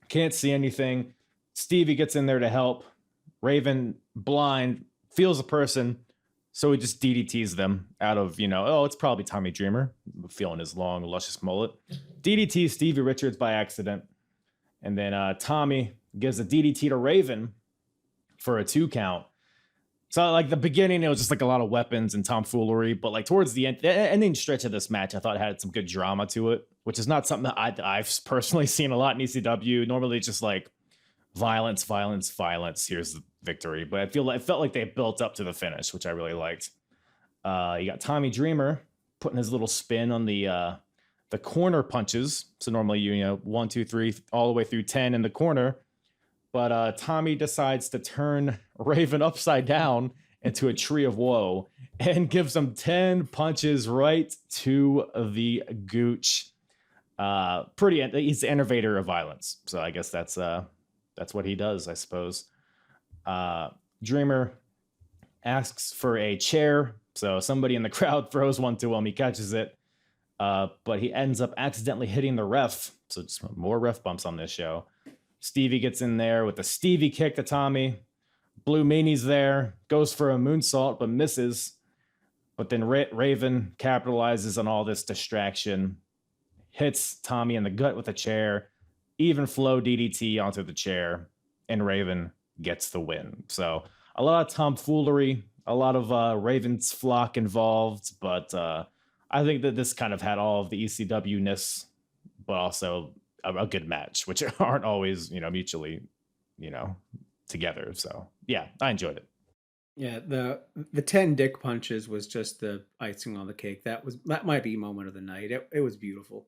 C: can't see anything. Stevie gets in there to help. Raven, blind, feels a person, So he just DDTs them out of, oh, it's probably Tommy Dreamer, feeling his long, luscious mullet. DDT Stevie Richards by accident. And then Tommy gives a DDT to Raven for a 2 count. So like the beginning, it was just like a lot of weapons and tomfoolery. But like towards the end, the ending stretch of this match, I thought it had some good drama to it, which is not something that I've personally seen a lot in ECW. Normally it's just like violence, violence, violence. Here's the victory. But it felt like they built up to the finish, which I really liked. You got Tommy Dreamer putting his little spin on the corner punches. So normally 1, 2, 3, all the way through 10 in the corner. But Tommy decides to turn Raven upside down into a tree of woe and gives him 10 punches right to the gooch. He's the innovator of violence. So I guess that's what he does, I suppose. Dreamer asks for a chair. So somebody in the crowd throws one to him. He catches it. But he ends up accidentally hitting the ref. So just more ref bumps on this show. Stevie gets in there with a Stevie kick to Tommy. Blue Meanie's there. Goes for a moonsault, but misses. But then Raven capitalizes on all this distraction. Hits Tommy in the gut with a chair. Even flow DDT onto the chair. And Raven gets the win. So a lot of tomfoolery. A lot of Raven's flock involved. But I think that this kind of had all of the ECW-ness. But also a good match, which aren't always, mutually, together. So yeah, I enjoyed it.
D: Yeah, the 10 dick punches was just the icing on the cake. That might be moment of the night. It was beautiful.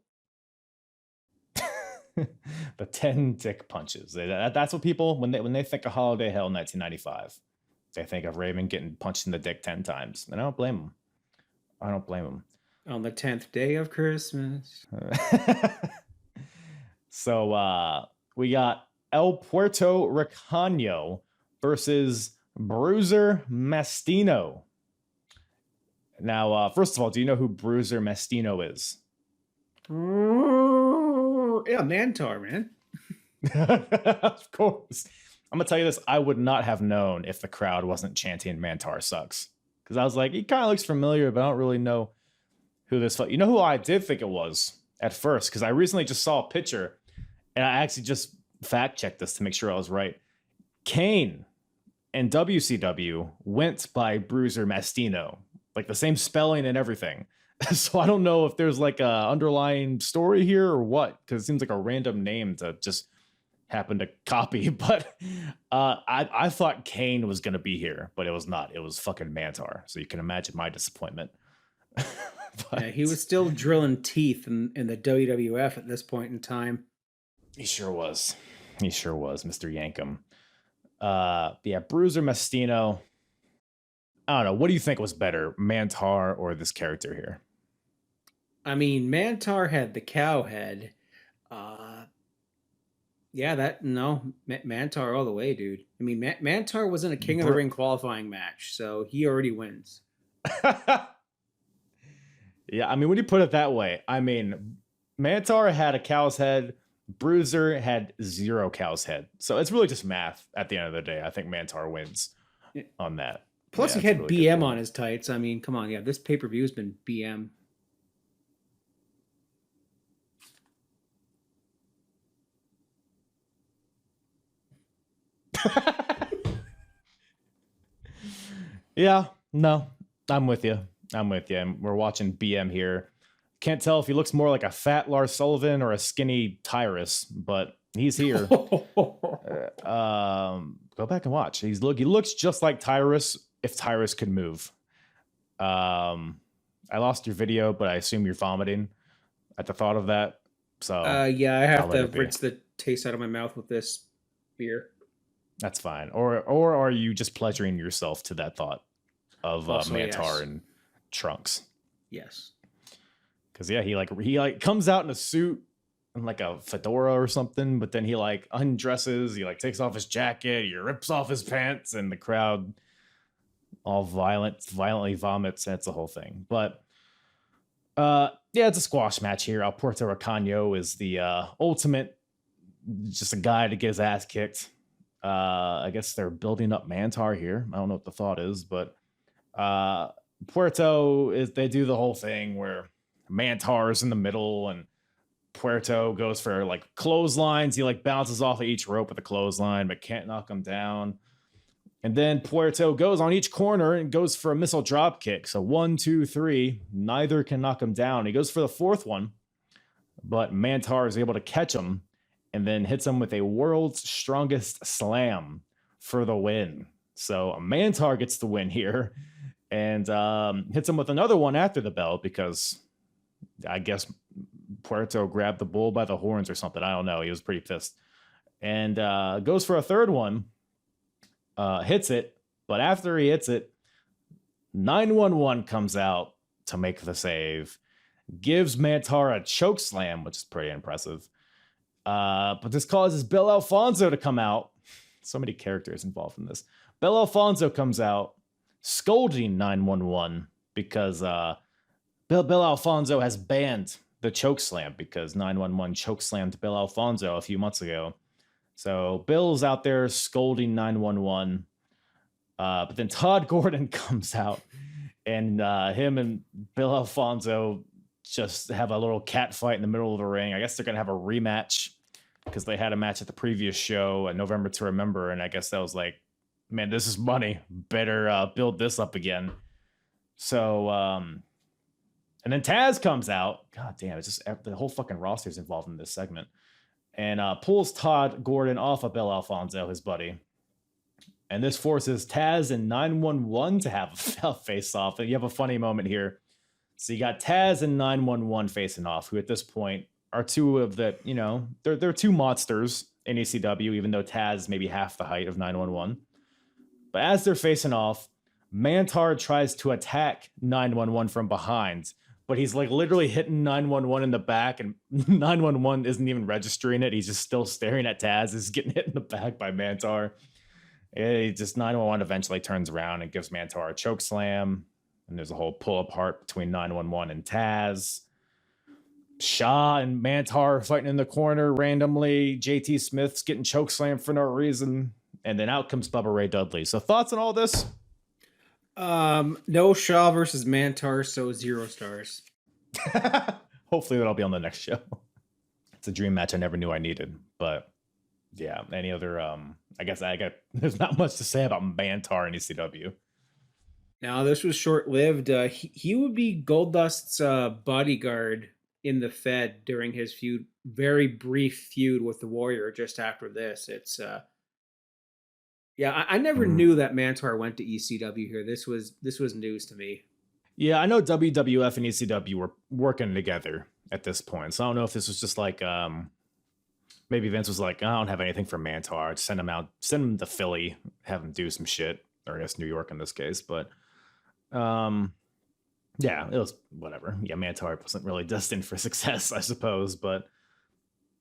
C: The 10 dick punches. That's what people when they think of Holiday Hell 1995, they think of Raven getting punched in the dick 10 times. And I don't blame them. On
D: the 10th day of Christmas.
C: So we got El Puerto Ricano versus Bruiser Mastino. Now, first of all, do you know who Bruiser Mastino is?
D: Yeah, Mantaur, man.
C: Of course. I'm going to tell you this. I would not have known if the crowd wasn't chanting Mantaur sucks. Because I was like, he kind of looks familiar, but I don't really know who this... You know who I did think it was at first? Because I recently just saw a picture. And I actually just fact-checked this to make sure I was right. Kane and WCW went by Bruiser Mastino. Like the same spelling and everything. So I don't know if there's like a underlying story here or what. Because it seems like a random name to just happen to copy. But I thought Kane was going to be here. But it was not. It was fucking Mantaur. So you can imagine my disappointment.
D: Yeah, he was still drilling teeth in the WWF at this point in time.
C: He sure was, Mr. Yankum. Yeah, Bruiser Mastino. I don't know. What do you think was better, Mantaur or this character here?
D: I mean, Mantaur had the cow head. Mantaur all the way, dude. I mean, Mantaur was in a King of the Ring qualifying match, so he already wins.
C: Yeah, I mean, when you put it that way, I mean, Mantaur had a cow's head. Bruiser had 0 cow's head. So it's really just math at the end of the day. I think Mantaur wins on that.
D: Plus, he had really BM on his tights. I mean, come on. Yeah, this pay-per-view has been BM.
C: Yeah, no, I'm with you. And we're watching BM here. Can't tell if he looks more like a fat Lars Sullivan or a skinny Tyrus, but he's here. Go back and watch. He looks just like Tyrus if Tyrus could move. I lost your video, but I assume you're vomiting at the thought of that. So
D: yeah, I have to rinse the taste out of my mouth with this beer.
C: That's fine. Or are you just pleasuring yourself to that thought of Mantaur and Trunks?
D: Yes.
C: Because yeah, he comes out in a suit and like a fedora or something, but then he like undresses, he like takes off his jacket, he rips off his pants, and the crowd all violently vomits. That's the whole thing. But yeah, it's a squash match here. El Puerto Ricano is the ultimate, just a guy to get his ass kicked. I guess they're building up Mantaur here. I don't know what the thought is, but Puerto they do the whole thing where Mantaur's in the middle and Puerto goes for like clotheslines. He like bounces off of each rope with a clothesline, but can't knock him down. And then Puerto goes on each corner and goes for a missile drop kick. So 1, 2, 3, neither can knock him down. He goes for the fourth one, but Mantaur is able to catch him and then hits him with a world's strongest slam for the win. So Mantaur gets the win here and hits him with another one after the bell because I guess Puerto grabbed the bull by the horns or something. I don't know. He was pretty pissed. And goes for a third one, hits it. But after he hits it, 911 comes out to make the save. Gives Mantaur a choke slam, which is pretty impressive. But this causes Bill Alfonso to come out. So many characters involved in this. Bill Alfonso comes out scolding 911 because Bill Alfonso has banned the choke slam because 911 choke slammed Bill Alfonso a few months ago. So Bill's out there scolding 911. But then Todd Gordon comes out and him and Bill Alfonso just have a little cat fight in the middle of the ring. I guess they're going to have a rematch because they had a match at the previous show in November to Remember. And I guess that was like, man, this is money. Better build this up again. So, and then Taz comes out. God damn, it's just the whole fucking roster is involved in this segment. And pulls Todd Gordon off of Bill Alfonso, his buddy. And this forces Taz and 911 to have a face-off. And you have a funny moment here. So you got Taz and 911 facing off, who at this point are two of the, you know, they're two monsters in ECW, even though Taz is maybe half the height of 911. But as they're facing off, Mantaur tries to attack 911 from behind, but he's like literally hitting 911 in the back, and 911 isn't even registering it. He's just still staring at Taz. He's getting hit in the back by Mantaur. He just 911 eventually turns around and gives Mantaur a choke slam. And there's a whole pull apart between 911 and Taz. Shaw and Mantaur fighting in the corner randomly. JT Smith's getting choke slammed for no reason. And then out comes Bubba Ray Dudley. So thoughts on all this?
D: No Shaw versus Mantaur, so 0 stars.
C: Hopefully that'll be on the next show. It's a dream match I never knew I needed. But yeah, any other I guess there's not much to say about Mantaur in ECW.
D: Now, this was short-lived. He would be Goldust's bodyguard in the Fed during his very brief feud with the Warrior just after this. It's I never knew that Mantaur went to ECW here. This was news to me.
C: Yeah, I know WWF and ECW were working together at this point. So I don't know if this was just like maybe Vince was like, I don't have anything for Mantaur. Just send him to Philly, have him do some shit, or I guess New York in this case, but yeah, it was whatever. Yeah, Mantaur wasn't really destined for success, I suppose, but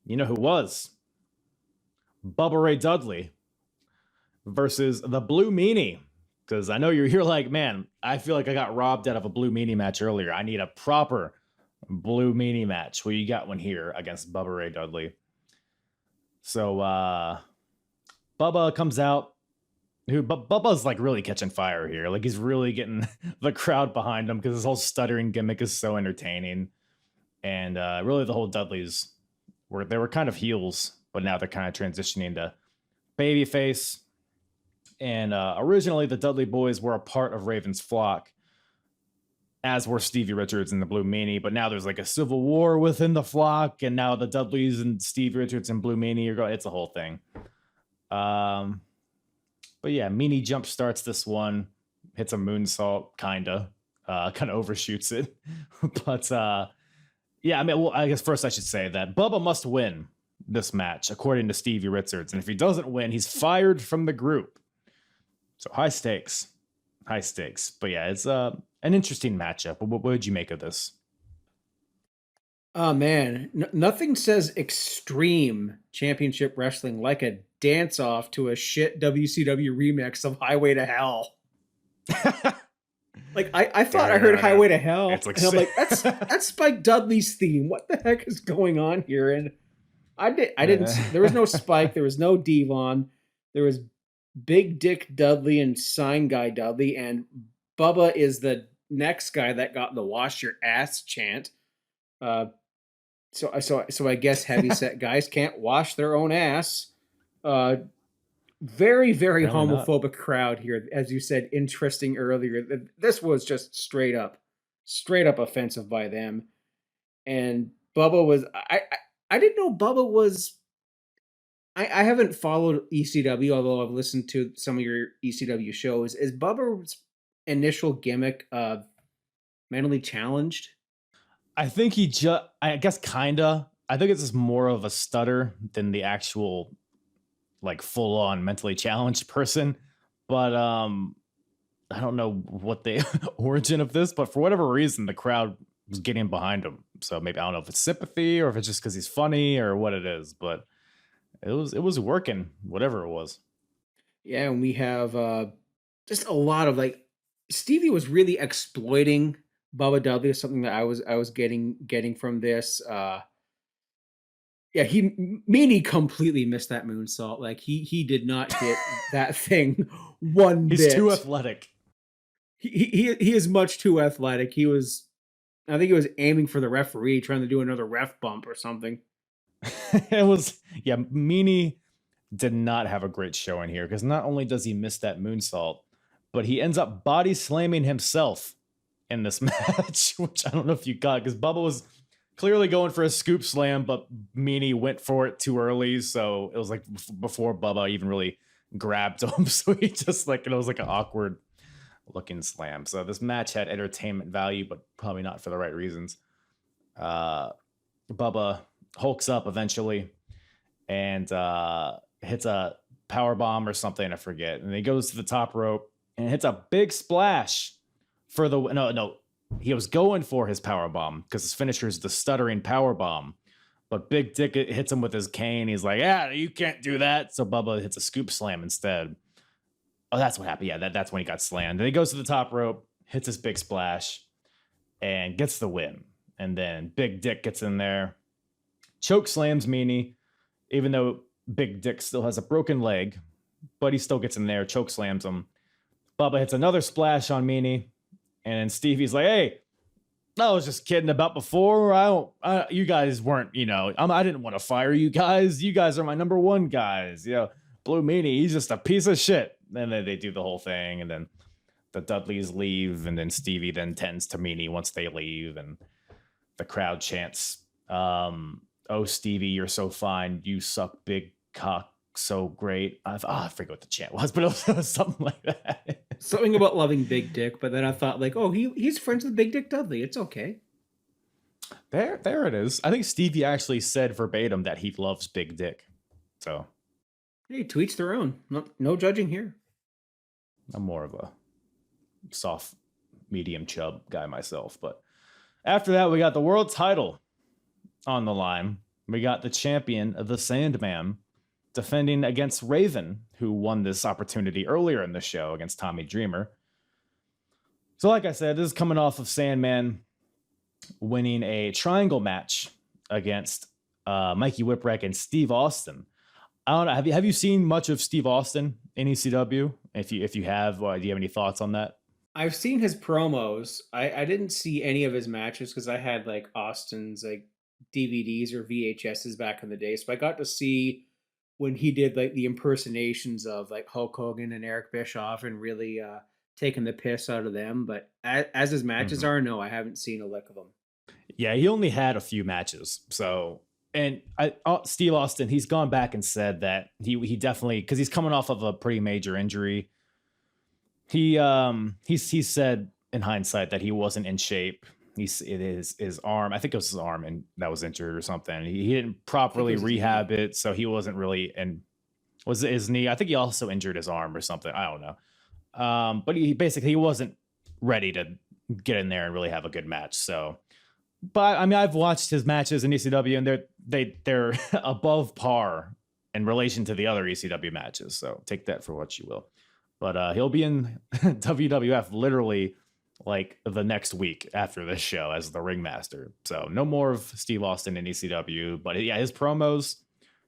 C: you know who was? Bubba Ray Dudley versus the Blue Meanie. Because I know you're like, man, I feel like I got robbed out of a Blue Meanie match earlier. I need a proper Blue Meanie match. Well, you got one here against Bubba Ray Dudley. So Bubba comes out. Bubba's like really catching fire here. Like he's really getting the crowd behind him because his whole stuttering gimmick is so entertaining. And really the whole Dudleys they were kind of heels, but now they're kind of transitioning to babyface. And originally the Dudley Boys were a part of Raven's flock, as were Stevie Richards and the Blue Meanie. But now there's like a civil war within the flock, and now the Dudleys and Stevie Richards and Blue Meanie are going. It's a whole thing. But yeah, Meanie jump starts this one, hits a moonsault, kind of overshoots it. But yeah, I mean, well, I guess first I should say that Bubba must win this match, according to Stevie Richards. And if he doesn't win, he's fired from the group. So high stakes. But yeah, it's an interesting matchup. What would you make of this?
D: Oh, man. Nothing says extreme championship wrestling like a dance-off to a shit WCW remix of Highway to Hell. Like, I thought I heard Highway to Hell. And I'm like, that's Spike Dudley's theme. What the heck is going on here? And I didn't see, there was no Spike. There was no Devon. There was Big Dick Dudley and Sign Guy Dudley and Bubba is the next guy that got the "wash your ass" chant. Uh, so I guess heavyset guys can't wash their own ass. Uh, very
C: Apparently not.
D: homophobic crowd here, as you said. Interesting earlier. This was just straight up offensive by them. And Bubba was I didn't know Bubba was. I haven't followed ECW, although I've listened to some of your ECW shows. Is Bubba's initial gimmick mentally challenged?
C: I think he just, I guess, kinda. I think it's just more of a stutter than the actual, like, full on mentally challenged person. But I don't know what the origin of this, but for whatever reason, the crowd was getting behind him. So maybe I don't know if it's sympathy or if it's just because he's funny or what it is, but it was working, whatever it was.
D: Yeah, and we have just a lot of like Stevie was really exploiting Bubba W. Something that I was getting from this. Yeah, Meanie completely missed that moonsault. Like he did not hit that thing one
C: He's
D: bit.
C: too athletic.
D: He is much too athletic. I think he was aiming for the referee, trying to do another ref bump or something.
C: It was, yeah, Meanie did not have a great showing here because not only does he miss that moonsault, but he ends up body slamming himself in this match, which I don't know if you got, because Bubba was clearly going for a scoop slam, but Meanie went for it too early, so it was like before Bubba even really grabbed him, so he just like, it was like an awkward looking slam. So this match had entertainment value, but probably not for the right reasons. Bubba hulks up eventually and hits a power bomb or something, I forget, and he goes to the top rope and hits a big splash for the no he was going for his power bomb because his finisher is the stuttering power bomb, but Big Dick hits him with his cane. He's like, yeah, you can't do that. So Bubba hits a scoop slam instead. Oh, that's what happened. Yeah, that's when he got slammed. Then he goes to the top rope, hits his big splash, and gets the win. And then Big Dick gets in there, choke slams Meanie, even though Big Dick still has a broken leg, but he still gets in there, choke slams him. Bubba hits another splash on Meanie, and then Stevie's like, hey, I was just kidding about before. You guys weren't, I didn't want to fire you guys. You guys are my number one guys. Blue Meanie, he's just a piece of shit. And then they do the whole thing, and then the Dudleys leave, and then Stevie then tends to Meanie once they leave, and the crowd chants, oh, Stevie, you're so fine. You suck big cock so great. I forget what the chant was, but it was something like that.
D: Something about loving Big Dick, but then I thought like, oh, he's friends with Big Dick Dudley. It's okay.
C: There it is. I think Stevie actually said verbatim that he loves Big Dick. So,
D: hey, to each their own. No judging here.
C: I'm more of a soft, medium chub guy myself. But after that, we got the world title on the line. We got the champion, the Sandman, defending against Raven, who won this opportunity earlier in the show against Tommy Dreamer. So like I said, this is coming off of Sandman winning a triangle match against Mikey Whipwreck and Steve Austin. I don't know. Have you seen much of Steve Austin in ECW? If you have, do you have any thoughts on that?
D: I've seen his promos. I didn't see any of his matches because I had like Austin's like DVDs or VHSs back in the day. So I got to see when he did like the impersonations of like Hulk Hogan and Eric Bischoff and really taking the piss out of them. But as his matches are, no, I haven't seen a lick of them.
C: Yeah, he only had a few matches. So, and Steve Austin, he's gone back and said that he definitely, because he's coming off of a pretty major injury. He said in hindsight that he wasn't in shape. It is his arm. I think it was his arm, and that was injured or something. He didn't properly rehab it, so he wasn't really. And was it his knee? I think he also injured his arm or something. I don't know. But he wasn't ready to get in there and really have a good match. So, but I mean, I've watched his matches in ECW, and they're above par in relation to the other ECW matches. So take that for what you will. But he'll be in WWF literally like the next week after this show as the ringmaster. So no more of Steve Austin in ECW. But yeah, his promos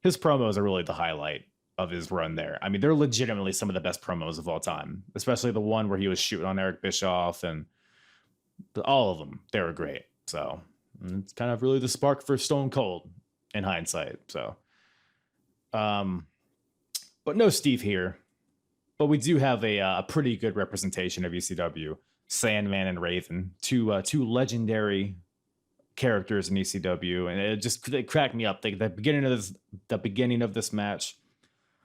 C: are really the highlight of his run there. I mean, they're legitimately some of the best promos of all time, especially the one where he was shooting on Eric Bischoff, and all of them. They were great. So it's kind of really the spark for Stone Cold in hindsight. So, but no Steve here. But we do have a pretty good representation of ECW. Sandman and Raven, two legendary characters in ECW, and it cracked me up. The beginning of this match,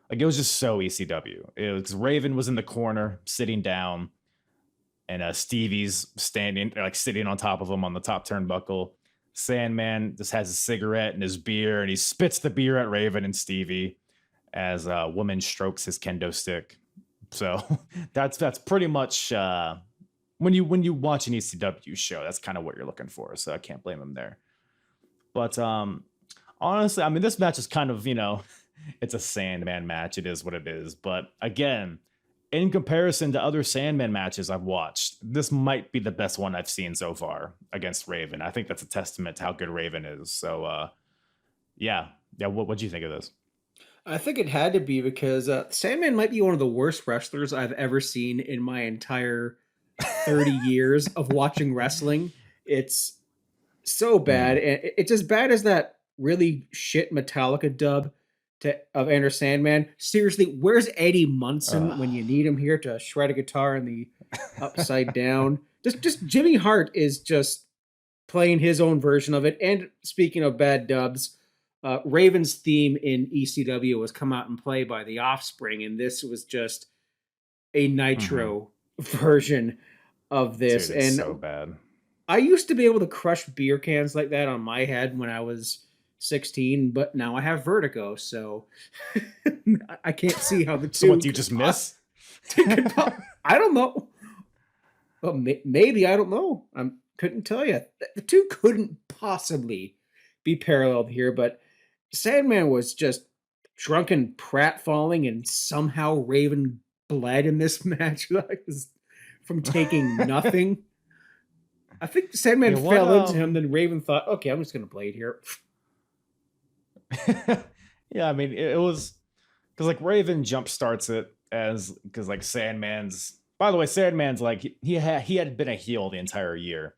C: like, it was just so ECW. It was Raven was in the corner sitting down, and Stevie's standing, like, sitting on top of him on the top turnbuckle. Sandman just has a cigarette and his beer, and he spits the beer at Raven and Stevie as a woman strokes his kendo stick. So that's pretty much when you watch an ECW show, that's kind of what you're looking for. So I can't blame him there. But honestly, I mean, this match is kind of, it's a Sandman match. It is what it is. But again, in comparison to other Sandman matches I've watched, this might be the best one I've seen so far against Raven. I think that's a testament to how good Raven is. So yeah. What do you think of this?
D: I think it had to be because Sandman might be one of the worst wrestlers I've ever seen in my entire 30 years of watching wrestling. It's so bad. And it's as bad as that really shit Metallica dub of Enter Sandman. Seriously, where's Eddie Munson when you need him here to shred a guitar in the upside down? Just Jimmy Hart is just playing his own version of it. And speaking of bad dubs, Raven's theme in ECW was Come Out and Play by The Offspring, and this was just a Nitro version of this.
C: Dude, it's
D: and
C: so bad.
D: I used to be able to crush beer cans like that on my head when I was 16, but now I have vertigo, so I can't see how the two.
C: So what, do you just miss?
D: I don't know. Well, maybe, I don't know. I couldn't tell you. The two couldn't possibly be paralleled here, but Sandman was just drunken pratfalling, and somehow Raven bled in this match from taking nothing. I think Sandman fell into him, then Raven thought, okay, I'm just going to blade here.
C: Yeah, I mean, it was because, like, Raven jump starts it because, like, Sandman's, by the way, Sandman's like, he had been a heel the entire year,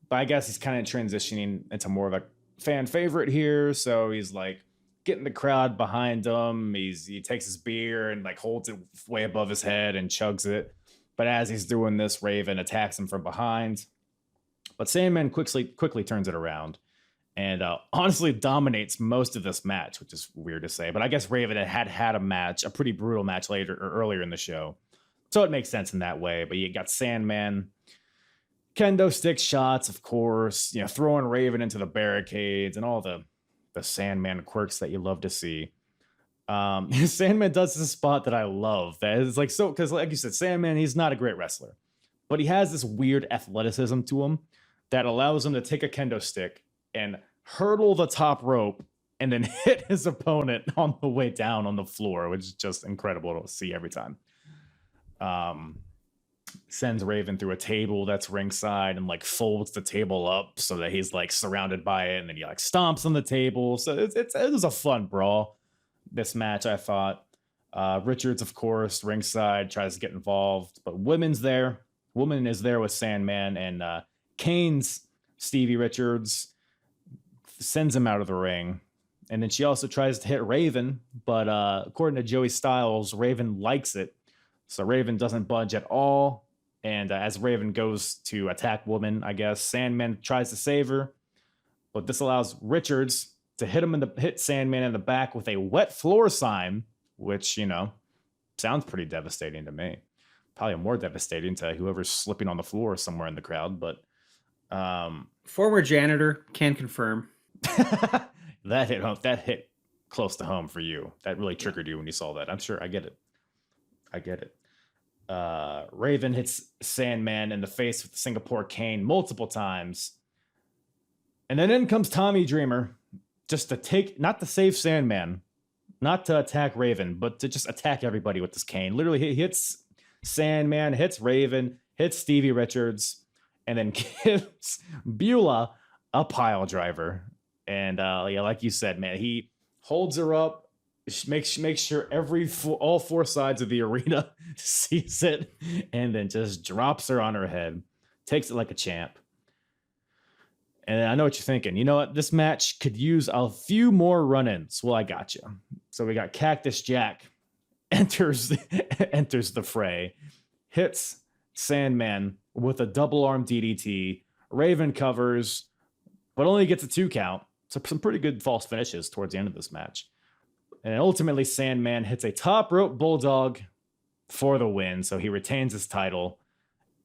C: but I guess he's kind of transitioning into more of a fan favorite here. So he's like getting the crowd behind him. He takes his beer and, like, holds it way above his head and chugs it. But as he's doing this, Raven attacks him from behind. But Sandman quickly turns it around and honestly dominates most of this match, which is weird to say. But I guess Raven had a pretty brutal match earlier in the show. So it makes sense in that way. But you got Sandman, kendo stick shots, of course, throwing Raven into the barricades and all the Sandman quirks that you love to see. Sandman does this spot that I love. That is like, so, because like you said, Sandman, he's not a great wrestler, but he has this weird athleticism to him that allows him to take a kendo stick and hurdle the top rope and then hit his opponent on the way down on the floor, which is just incredible to see every time. Sends Raven through a table that's ringside and, like, folds the table up so that he's, like, surrounded by it, and then he, like, stomps on the table. So it was a fun brawl, this match, I thought. Richards, of course, ringside, tries to get involved, but Woman is there with Sandman, and Kane's Stevie Richards sends him out of the ring. And then she also tries to hit Raven, but according to Joey Styles, Raven likes it. So Raven doesn't budge at all. And as Raven goes to attack Woman, I guess, Sandman tries to save her. But this allows Richards to hit Sandman in the back with a wet floor sign, which, sounds pretty devastating to me. Probably more devastating to whoever's slipping on the floor somewhere in the crowd. But
D: former janitor can confirm.
C: That hit close to home for you. That really triggered you when you saw that. I'm sure. I get it. Raven hits Sandman in the face with the Singapore cane multiple times. And then in comes Tommy Dreamer just not to save Sandman, not to attack Raven, but to just attack everybody with this cane. Literally, he hits Sandman, hits Raven, hits Stevie Richards, and then gives Beulah a pile driver. And like you said, man, he holds her up Make sure all four sides of the arena sees it, and then just drops her on her head, takes it like a champ. And I know what you're thinking. You know what? This match could use a few more run-ins. Well, I got you. So we got Cactus Jack enters the fray, hits Sandman with a double arm DDT. Raven covers, but only gets a 2 count. So some pretty good false finishes towards the end of this match. And ultimately, Sandman hits a top rope bulldog for the win. So he retains his title.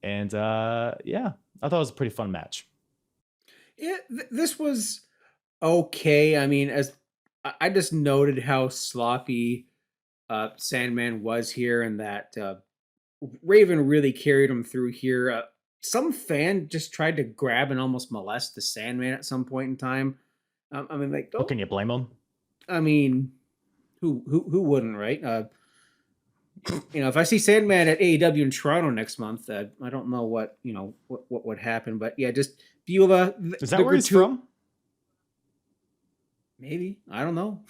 C: And yeah, I thought it was a pretty fun match.
D: Yeah, this was okay. I mean, as I just noted how sloppy Sandman was here, and that Raven really carried him through here. Some fan just tried to grab and almost molest the Sandman at some point in time. I mean, like,
C: What can you blame him?
D: I mean, who wouldn't, right? If I see Sandman at AEW in Toronto next month, I don't know what would happen, but yeah, just Beulah.
C: Is that where he's from?
D: Maybe, I don't know.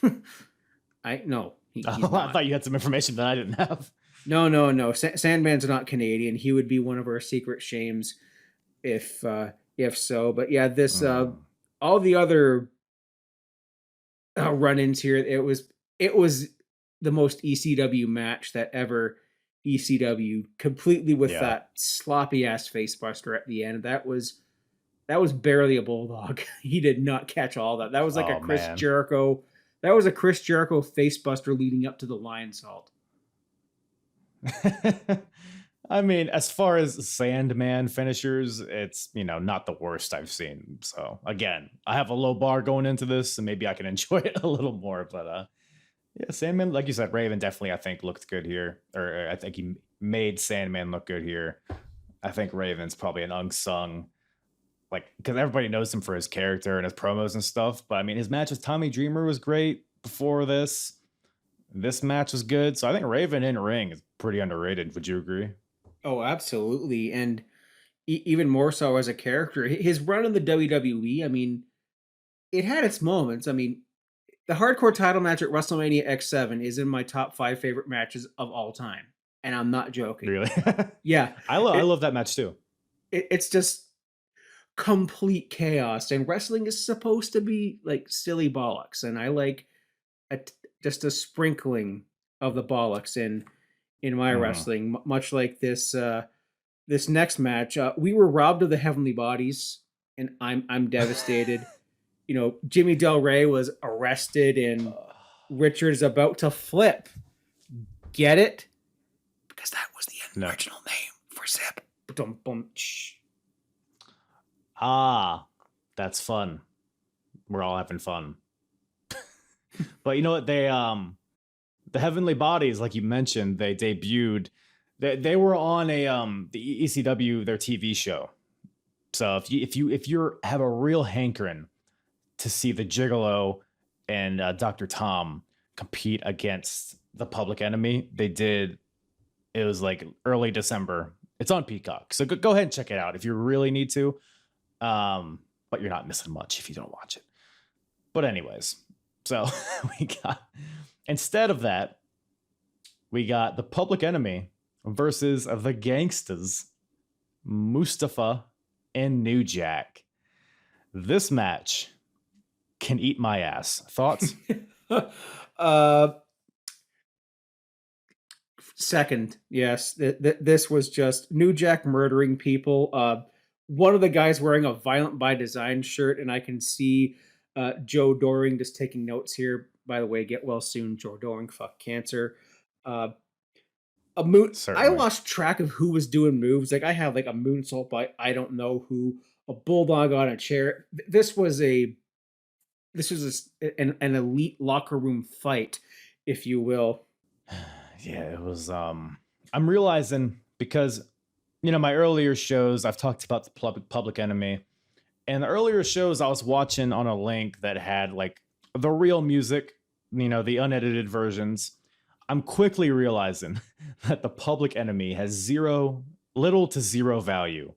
D: He's
C: I
D: not.
C: thought you had some information that I didn't have.
D: No. Sandman's not Canadian. He would be one of our secret shames, if so. But yeah, this all the other run-ins here. It was the most ECW match that ever ECW, completely with that sloppy ass facebuster at the end. That was barely a bulldog. He did not catch all that. That was like a Chris Jericho. That was a Chris Jericho facebuster leading up to the Lion Salt.
C: I mean, as far as Sandman finishers, it's, not the worst I've seen. So again, I have a low bar going into this, and maybe I can enjoy it a little more. But yeah, Sandman, like you said, Raven definitely, I think, looked good here. Or I think he made Sandman look good here. I think Raven's probably an unsung, because everybody knows him for his character and his promos and stuff. But I mean, his match with Tommy Dreamer was great before this. This match was good. So I think Raven in ring is pretty underrated. Would you agree?
D: Oh, absolutely. And even more so as a character. His run in the WWE, I mean, it had its moments. I mean, the hardcore title match at WrestleMania X7 is in my top 5 favorite matches of all time. And I'm not joking.
C: Really?
D: Yeah.
C: I love that match too.
D: It's just complete chaos. And wrestling is supposed to be like silly bollocks. And I like just a sprinkling of the bollocks in my wrestling, much like this this next match. We were robbed of the heavenly bodies, and I'm devastated. Jimmy Del Rey was arrested, and Richard's about to flip. Get it? Because that was the original name for Zip.
C: That's fun. We're all having fun. But you know what? They the Heavenly Bodies, like you mentioned, they debuted. They were on the ECW, their TV show. So if you have a real hankering to see the Gigolo and Dr. Tom compete against the Public Enemy, they did. It was like early December. It's on Peacock, so go ahead and check it out if you really need to. But you're not missing much if you don't watch it. But anyways, so instead of that, we got the Public Enemy versus the Gangstas, Mustafa and New Jack. This match can eat my ass. Thoughts?
D: Second, yes. This was just New Jack murdering people. One of the guys wearing a Violent by Design shirt, and I can see Joe Doring just taking notes here. By the way, get well soon, Joe Doring. Fuck cancer. I lost track of who was doing moves. Like I have like a moonsault by I don't know who, a bulldog on a chair. This was an elite locker room fight, if you will.
C: Yeah, it was. I'm realizing because, my earlier shows, I've talked about the Public Enemy, and the earlier shows I was watching on a link that had like the real music, the unedited versions. I'm quickly realizing that the Public Enemy has little to zero value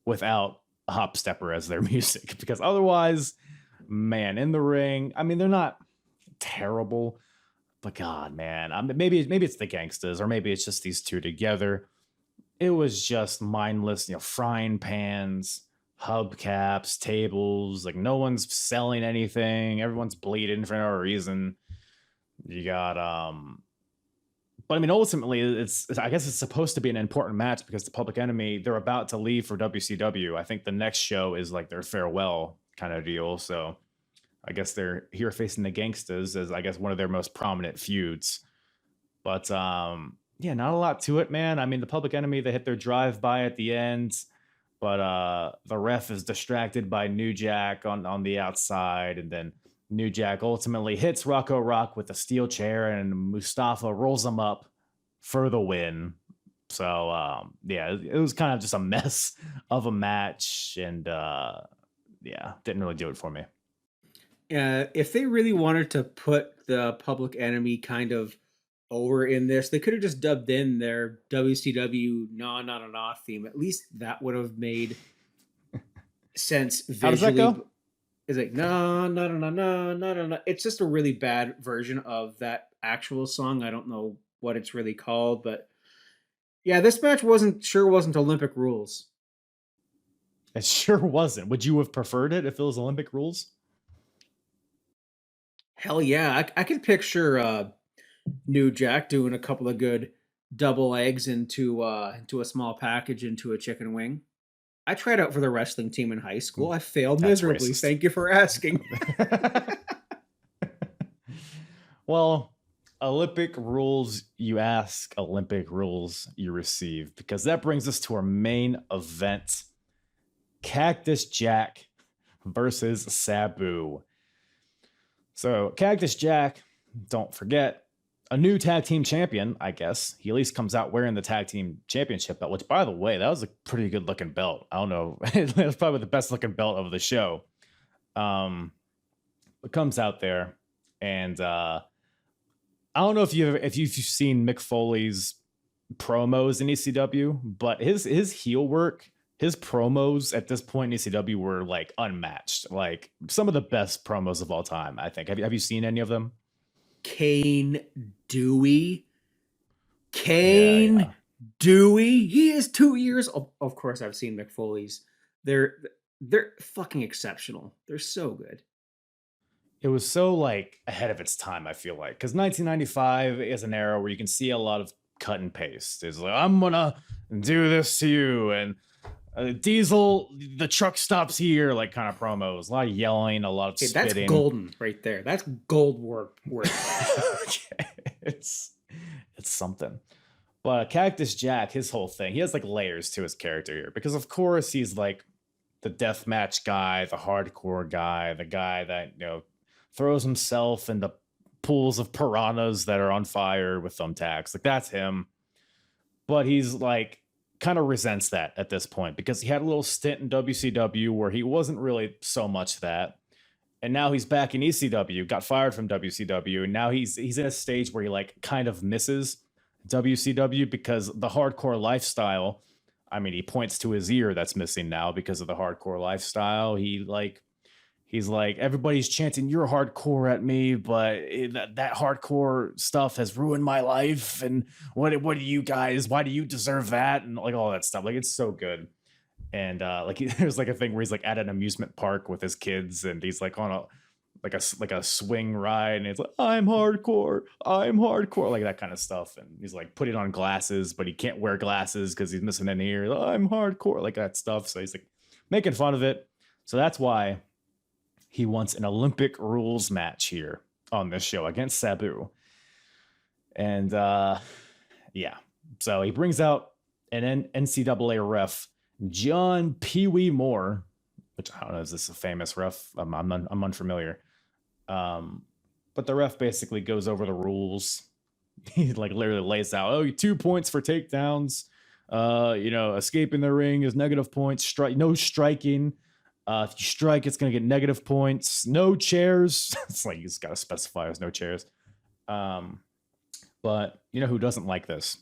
C: without a hop stepper as their music, because otherwise, man, in the ring, I mean, they're not terrible, But God, man, maybe it's the gangsters, or maybe it's just these two together. It was just mindless, frying pans, hubcaps, tables. Like no one's selling anything. Everyone's bleeding for no reason. You got but I mean, ultimately, I guess it's supposed to be an important match because the Public Enemy, they're about to leave for WCW. I think the next show is like their farewell kind of deal. So I guess they're here facing the Gangstas as I guess one of their most prominent feuds. But yeah, not a lot to it, man. I mean, the Public Enemy, they hit their drive-by at the end, but the ref is distracted by New Jack on the outside, and then New Jack ultimately hits Rocco Rock with a steel chair, and Mustafa rolls him up for the win. So, yeah, it was kind of just a mess of a match, and yeah, didn't really do it for me.
D: If they really wanted to put the Public Enemy kind of over in this, they could have just dubbed in their WCW nah theme. At least that would have made sense visually.
C: How does that go?
D: It's like no. It's just a really bad version of that actual song. I don't know what it's really called, but yeah, this match wasn't Olympic rules.
C: It sure wasn't. Would you have preferred it if it was Olympic rules?
D: Hell yeah, I could picture New Jack doing a couple of good double eggs into a small package into a chicken wing. I tried out for the wrestling team in high school. I failed miserably.
C: Racist.
D: Thank you for asking.
C: Well, Olympic rules you ask, Olympic rules you receive, because that brings us to our main event. Cactus Jack versus Sabu. So Cactus Jack, don't forget, a new tag team champion, I guess. He at least comes out wearing the tag team championship belt, which, by the way, that was a pretty good looking belt. I don't know. It was probably the best looking belt of the show. It comes out there, and I don't know if you've seen Mick Foley's promos in ECW, but his heel work, his promos at this point in ECW were like unmatched. Like some of the best promos of all time, I think. Have you seen any of them?
D: Kane Dewey. Dewey. He is 2 years. Of course, I've seen Mick Foley's. They're fucking exceptional. They're so good.
C: It was so like ahead of its time, I feel like, because 1995 is an era where you can see a lot of cut and paste. It's like, I'm gonna do this to you, and Diesel, the truck stops here, like kind of promos. A lot of yelling, a lot of spitting.
D: That's golden right there. That's gold work.
C: Okay. It's something. But Cactus Jack, his whole thing, he has like layers to his character here, because of course he's like the deathmatch guy, the hardcore guy, the guy that throws himself into pools of piranhas that are on fire with thumbtacks. Like that's him. But he's like kind of resents that at this point, because he had a little stint in WCW where he wasn't really so much that. And now he's back in ECW, got fired from WCW, and now he's in a stage where he like kind of misses WCW because the hardcore lifestyle. I mean, he points to his ear that's missing now because of the hardcore lifestyle. He's like, everybody's chanting "you're hardcore" at me, but that hardcore stuff has ruined my life. And what do you guys? Why do you deserve that? And like all that stuff. Like it's so good. And like there's like a thing where he's like at an amusement park with his kids, and he's like on a swing ride, and it's like, I'm hardcore, like that kind of stuff. And he's like putting on glasses, but he can't wear glasses because he's missing an ear. I'm hardcore, like that stuff. So he's like making fun of it. So that's why he wants an Olympic rules match here on this show against Sabu. And yeah, so he brings out an NCAA ref, John Pee Wee Moore, which I don't know, is this a famous ref? I'm unfamiliar. But the ref basically goes over the rules. He like literally lays out, 2 points for takedowns. Escaping the ring is negative points. No striking. If you strike, it's going to get negative points. No chairs. It's like he's got to specify there's no chairs. But you know who doesn't like this?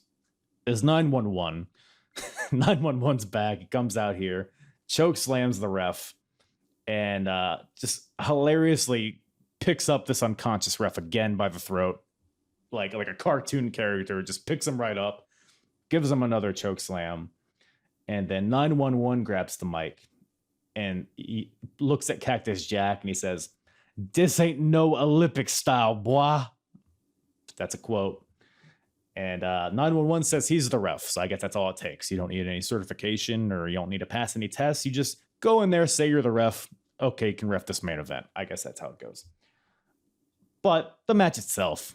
C: Is 911. 911's back. He comes out here, choke slams the ref, and just hilariously picks up this unconscious ref again by the throat. like a cartoon character, just picks him right up, gives him another choke slam, and then 911 grabs the mic and he looks at Cactus Jack and he says, "This ain't no Olympic style, boy." That's a quote. And 911 says he's the ref, so I guess that's all it takes. You don't need any certification or you don't need to pass any tests. You just go in there, say you're the ref. Okay, you can ref this main event. I guess that's how it goes. But the match itself,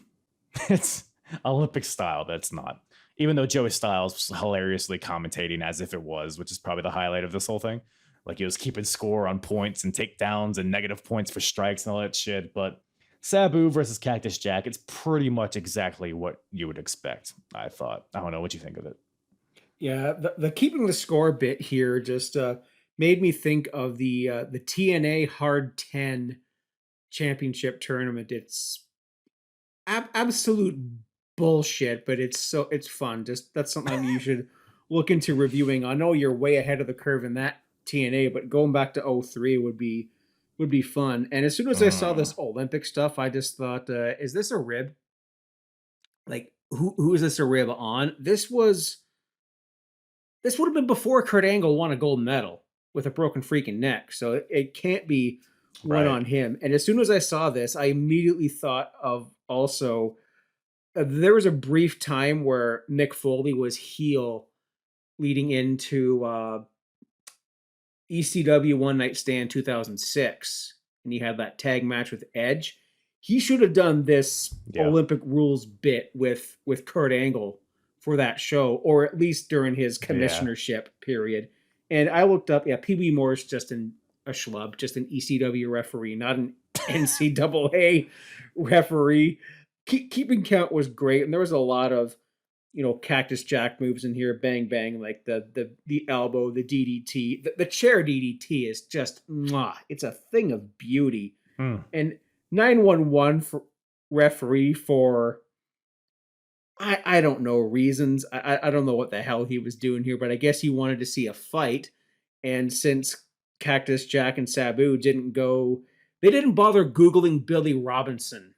C: it's Olympic style, but it's not. Even though Joey Styles was hilariously commentating as if it was, which is probably the highlight of this whole thing. Like he was keeping score on points and takedowns and negative points for strikes and all that shit. But Sabu versus Cactus Jack, it's pretty much exactly what you would expect, I thought. I don't know what you think of it.
D: Yeah, the keeping the score bit here just made me think of the TNA Hard 10 championship tournament. It's absolute bullshit, but it's fun. Just that's something you should look into reviewing. I know you're way ahead of the curve in that TNA, but going back to 03 would be fun. And as soon as I saw this Olympic stuff, I just thought, is this a rib? Like, who is this a rib on? This would have been before Kurt Angle won a gold medal with a broken freaking neck. So it can't be one on him. And as soon as I saw this, I immediately thought of also, there was a brief time where Mick Foley was heel leading into ECW One Night Stand 2006, and he had that tag match with Edge. He should have done this Olympic rules bit with Kurt Angle for that show, or at least during his commissionership period. And I looked up, PB Moore's just a schlub, just an ECW referee, not an NCAA referee. Keeping count was great, and there was a lot of Cactus Jack moves in here, bang bang, like the elbow, the DDT, the chair DDT is just it's a thing of beauty. And 911 for referee for I don't know reasons. I don't know what the hell he was doing here, but I guess he wanted to see a fight. And since Cactus Jack and Sabu didn't bother Googling Billy Robinson,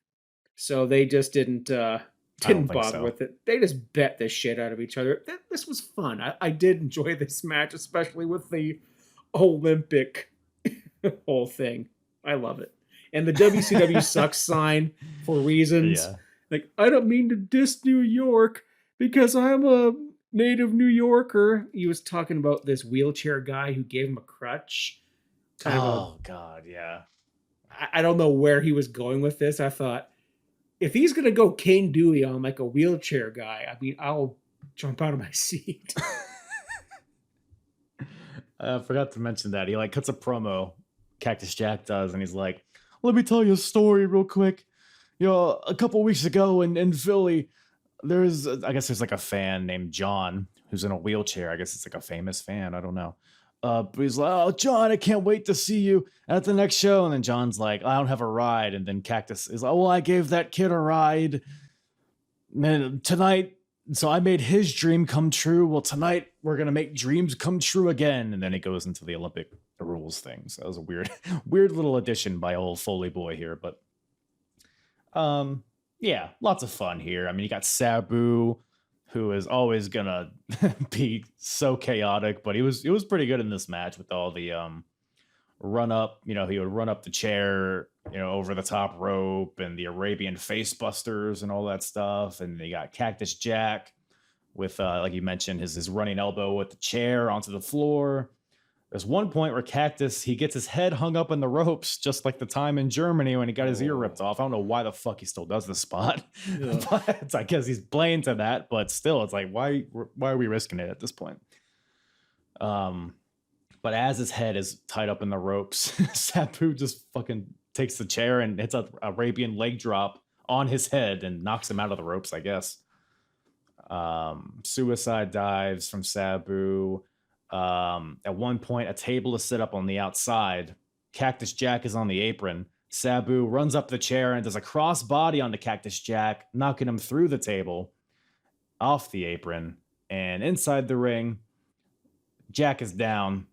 D: so they just didn't bother with it. They just bet the shit out of each other. This was fun. I did enjoy this match, especially with the Olympic whole thing. I love it. And the WCW sucks sign for reasons. Yeah. Like, I don't mean to diss New York because I'm a native New Yorker. He was talking about this wheelchair guy who gave him a crutch.
C: God, yeah.
D: I don't know where he was going with this. I thought, if he's going to go Kane Dewey on like a wheelchair guy, I mean, I'll jump out of my seat.
C: I forgot to mention that. He cuts a promo, Cactus Jack does, and he's like, "Let me tell you a story real quick. A couple weeks ago in Philly, there's like a fan named John who's in a wheelchair. I guess it's like a famous fan. I don't know. But he's like, "Oh, John, I can't wait to see you at the next show." And then John's like, "I don't have a ride." And then Cactus is like, "Well, I gave that kid a ride tonight. So I made his dream come true. Well, tonight we're going to make dreams come true again." And then it goes into the Olympic rules thing. So that was a weird little addition by old Foley boy here. But yeah, lots of fun here. I mean, you got Sabu, who is always gonna be so chaotic, but he was pretty good in this match with all the run up. He would run up the chair, over the top rope, and the Arabian face busters and all that stuff. And they got Cactus Jack with like you mentioned, his running elbow with the chair onto the floor. There's one point where Cactus, he gets his head hung up in the ropes, just like the time in Germany when he got his ear ripped off. I don't know why the fuck he still does this spot. Yeah. But I guess he's playing to that. But still, it's like, why are we risking it at this point? But as his head is tied up in the ropes, Sabu just fucking takes the chair and hits a Arabian leg drop on his head and knocks him out of the ropes, I guess. Suicide dives from Sabu. At one point, a table is set up on the outside. Cactus Jack is on the apron. Sabu runs up the chair and does a crossbody onto Cactus Jack, knocking him through the table, off the apron, and inside the ring. Jack is down.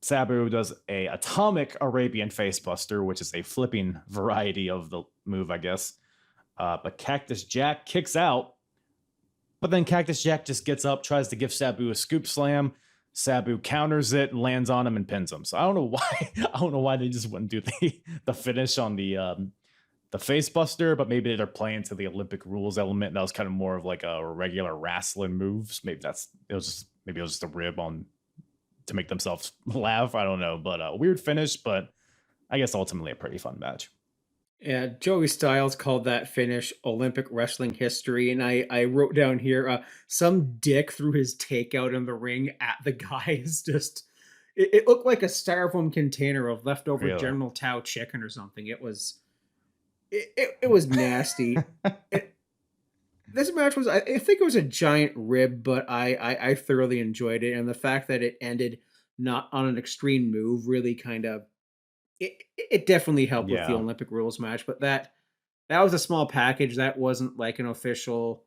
C: Sabu does a atomic Arabian facebuster, which is a flipping variety of the move, I guess. But Cactus Jack kicks out. But then Cactus Jack just gets up, tries to give Sabu a scoop slam. Sabu counters it and lands on him and pins him. So I don't know why. I don't know why they just wouldn't do the finish on the face buster, but maybe they're playing to the Olympic rules element. That was kind of more of like a regular wrestling moves. Maybe it was just a rib on to make themselves laugh. I don't know, but a weird finish, but I guess ultimately a pretty fun match.
D: Yeah, Joey Styles called that finish Olympic wrestling history, and I wrote down here some dick threw his takeout in the ring at the guys. Just it looked like a styrofoam container of leftover
C: Really?
D: General Tao chicken or something. It was nasty. This match was, I think it was a giant rib, but I thoroughly enjoyed it, and the fact that it ended not on an extreme move really kind of it definitely helped with the
C: Yeah.
D: Olympic rules match. But that was a small package. That wasn't like an official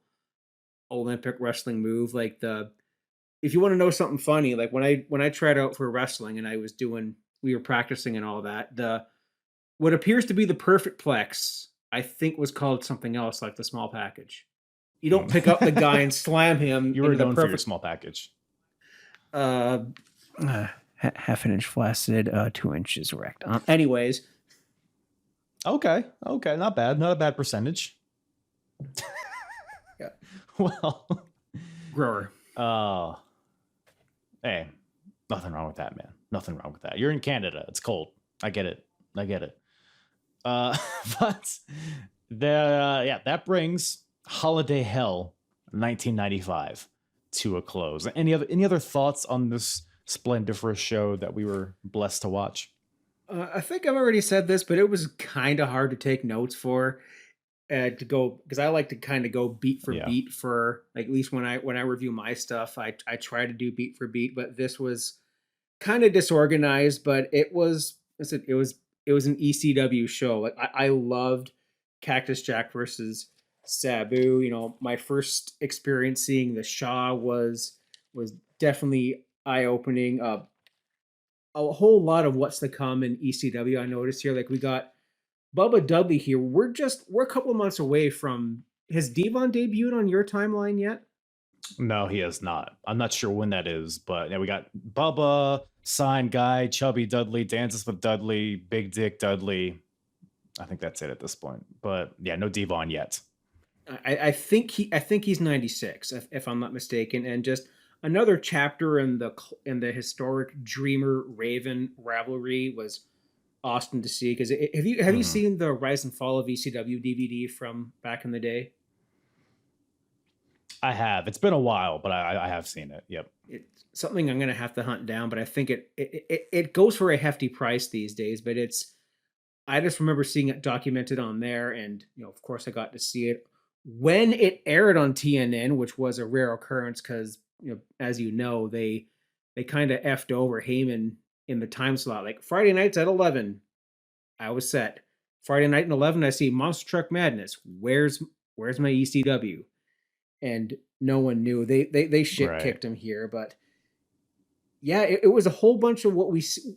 D: Olympic wrestling move. Like if you want to know something funny, like when I tried out for wrestling and we were practicing and all that, what appears to be the perfect plex, I think was called something else, like the small package. You don't pick up the guy and slam him.
C: You were
D: into the
C: known for your
D: perfect
C: small package.
D: half an inch flaccid, 2 inches erect. Anyways,
C: Okay. Not bad. Not a bad percentage.
D: Yeah.
C: Well,
D: grower.
C: hey, nothing wrong with that, man. Nothing wrong with that. You're in Canada. It's cold. I get it. But that brings Holiday Hell 1995 to a close. Any other thoughts on this splendiferous show that we were blessed to watch?
D: I think I've already said this, but it was kind of hard to take notes for to go, because I like to kind of go beat for beat for, like, at least when I review my stuff, I try to do beat for beat, but this was kind of disorganized. But it was an ECW show. Like I loved Cactus Jack versus Sabu. You know, my first experience seeing the Shaw was definitely eye-opening. A whole lot of what's to come in ECW. I noticed here, like, we got Bubba Dudley here. We're a couple of months away from, has Devon debuted on your timeline yet?
C: No, he has not. I'm not sure when that is, but yeah, we got Bubba, Sign Guy, Chubby Dudley, Dances with Dudley, Big Dick Dudley. I think that's it at this point. But yeah, no Devon yet.
D: I think he's 96, if I'm not mistaken, and just another chapter in the historic Dreamer Raven rivalry. Was awesome to see, because have you seen the Rise and Fall of ECW DVD from back in the day?
C: I have. It's been a while, but I have seen it. Yep.
D: It's something I'm going to have to hunt down, but I think it goes for a hefty price these days. But I just remember seeing it documented on there, and of course, I got to see it when it aired on TNN, which was a rare occurrence because as they kind of effed over Heyman in the time slot. Like Friday nights at 11, I was set. Friday night at 11, I see Monster Truck Madness. Where's my ECW? And no one knew. They shit kicked him here, but yeah, it was a whole bunch of what we see,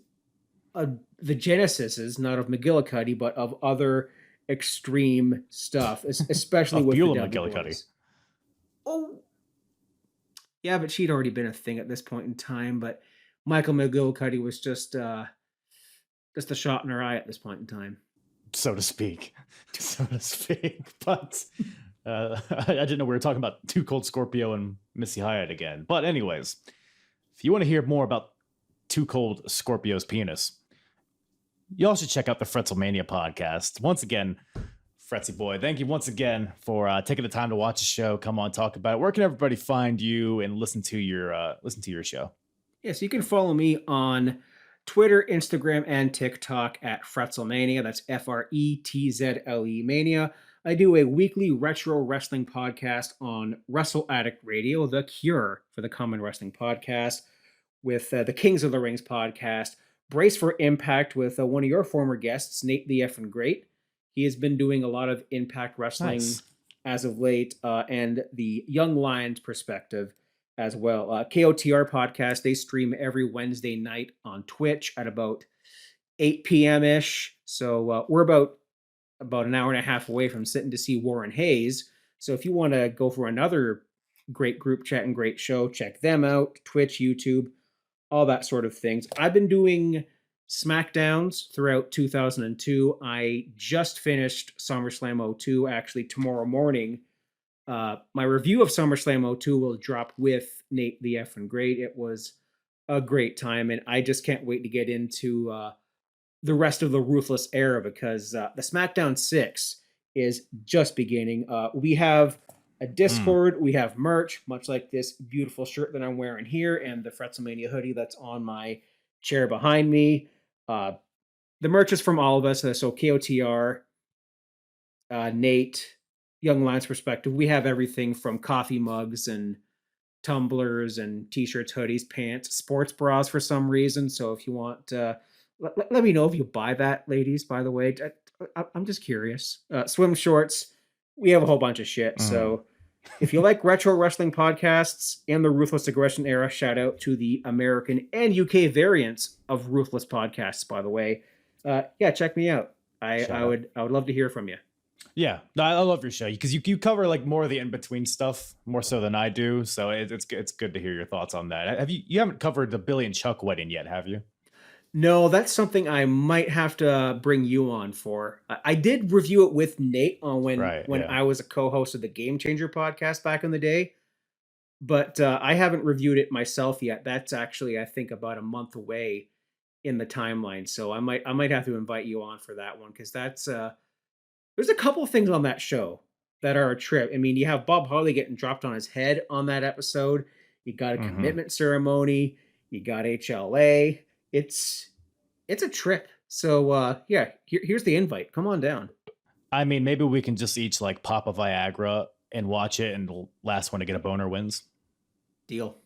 D: the genesis, not of McGillicuddy, but of other extreme stuff, especially with
C: Beulah
D: the
C: McGillicuddy.
D: Boys. Oh, yeah, but she'd already been a thing at this point in time. But Michael McGillicuddy was just a shot in her eye at this point in time,
C: so to speak. But I didn't know we were talking about Too Cold Scorpio and Missy Hyatt again. But anyways, if you want to hear more about Too Cold Scorpio's penis, you all should check out the Fretzlemania podcast. Once again, Fretzy boy, thank you once again for taking the time to watch the show. Come on, talk about it. Where can everybody find you and listen to your show?
D: Yeah, so you can follow me on Twitter, Instagram, and TikTok at Fretzlemania. That's FRETZLE Mania. I do a weekly retro wrestling podcast on Wrestle Addict Radio, the cure for the common wrestling podcast, with the Kings of the Rings podcast. Brace for Impact with one of your former guests, Nate the Effin' Great. He has been doing a lot of Impact Wrestling as of late, and the Young Lions perspective as well. KOTR podcast, they stream every Wednesday night on Twitch at about 8 p.m. ish. So we're about about an hour and a half away from sitting to see Warren Hayes. So if you want to go for another great group chat and great show, check them out. Twitch, YouTube, all that sort of things. I've been doing SmackDowns throughout 2002. I just finished SummerSlam 02 actually tomorrow morning. My review of SummerSlam 02 will drop with Nate the F and Great. It was a great time, and I just can't wait to get into the rest of the Ruthless era, because the SmackDown 6 is just beginning. We have a Discord, we have merch, much like this beautiful shirt that I'm wearing here, and the Fretzlemania hoodie that's on my chair behind me. The merch is from all of us, so KOTR, Nate, Young Lions Perspective. We have everything from coffee mugs and tumblers and t-shirts, hoodies, pants, sports bras for some reason. So if you want, let me know if you buy that, ladies, by the way. I'm just curious. Swim shorts. We have a whole bunch of shit. So if you like retro wrestling podcasts and the Ruthless Aggression era, shout out to the American and UK variants of Ruthless podcasts, by the way. Yeah, check me out. I would love to hear from you.
C: Yeah, no, I love your show because you cover like more of the in between stuff more so than I do. So it's good to hear your thoughts on that. You haven't covered the Billy and Chuck wedding yet, have you?
D: No, that's something I might have to bring you on for. I did review it with Nate on when I was a co-host of the Game Changer podcast back in the day, but I haven't reviewed it myself yet. That's actually, I think, about a month away in the timeline. So I might have to invite you on for that one, because that's there's a couple of things on that show that are a trip. I mean, you have Bob Harley getting dropped on his head on that episode. You got a commitment ceremony. You got HLA. It's a trip. So yeah, here's the invite. Come on down.
C: I mean, maybe we can just each like pop a Viagra and watch it, and the last one to get a boner wins.
D: Deal.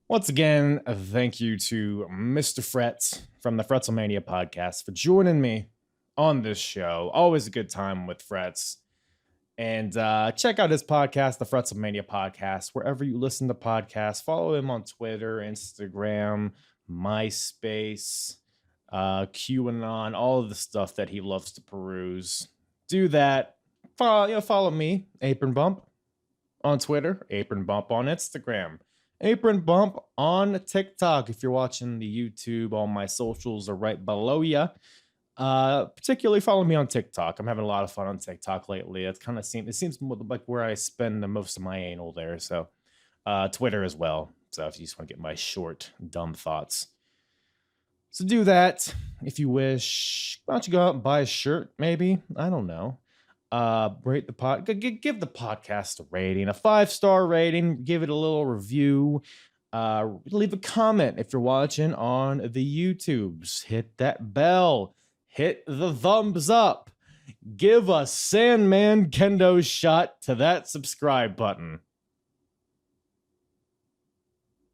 C: Once again, thank you to Mr. Fretz from the Fretzlemania podcast for joining me on this show. Always a good time with Fretz. And check out his podcast, the Fretzlemania podcast, wherever you listen to podcasts. Follow him on Twitter, Instagram, MySpace, QAnon, all of the stuff that he loves to peruse. Do that. Follow me, Apron Bump, on Twitter, Apron Bump on Instagram, Apron Bump on TikTok. If you're watching the YouTube, all my socials are right below you. Particularly follow me on TikTok. I'm having a lot of fun on TikTok lately. It seems more like where I spend the most of my anal there. So Twitter as well. So if you just want to get my short, dumb thoughts. So do that if you wish. Why don't you go out and buy a shirt, maybe? I don't know. Rate the give the podcast a rating, a 5-star rating, give it a little review, leave a comment if you're watching on the YouTubes, hit that bell, hit the thumbs up, give a Sandman Kendo shot to that subscribe button.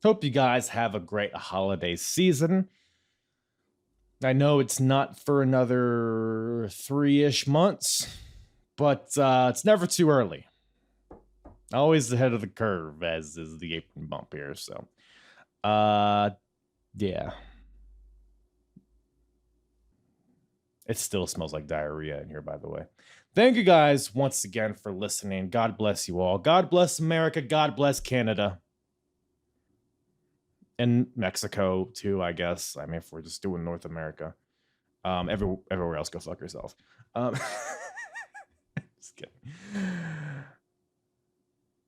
C: Hope you guys have a great holiday season. I know it's not for another 3-ish months, but it's never too early. Always ahead of the curve, as is the Apron Bump here. So, yeah. It still smells like diarrhea in here, by the way. Thank you guys once again for listening. God bless you all. God bless America. God bless Canada. And Mexico, too, I guess. I mean, if we're just doing North America. Everywhere else, go fuck yourself. Just kidding.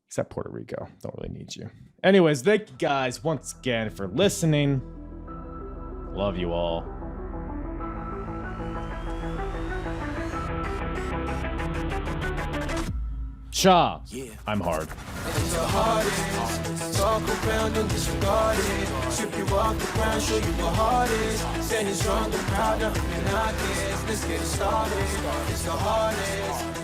C: Except Puerto Rico. Don't really need you. Anyways, thank you guys once again for listening. Love you all. Shaw. Yeah. I'm hard.
A: It's the hardest. Talk around and disregard it. Strip you off the ground, show you what heart is. Standing strong and proud, nothing I guess. Let's get it started. It's the hardest.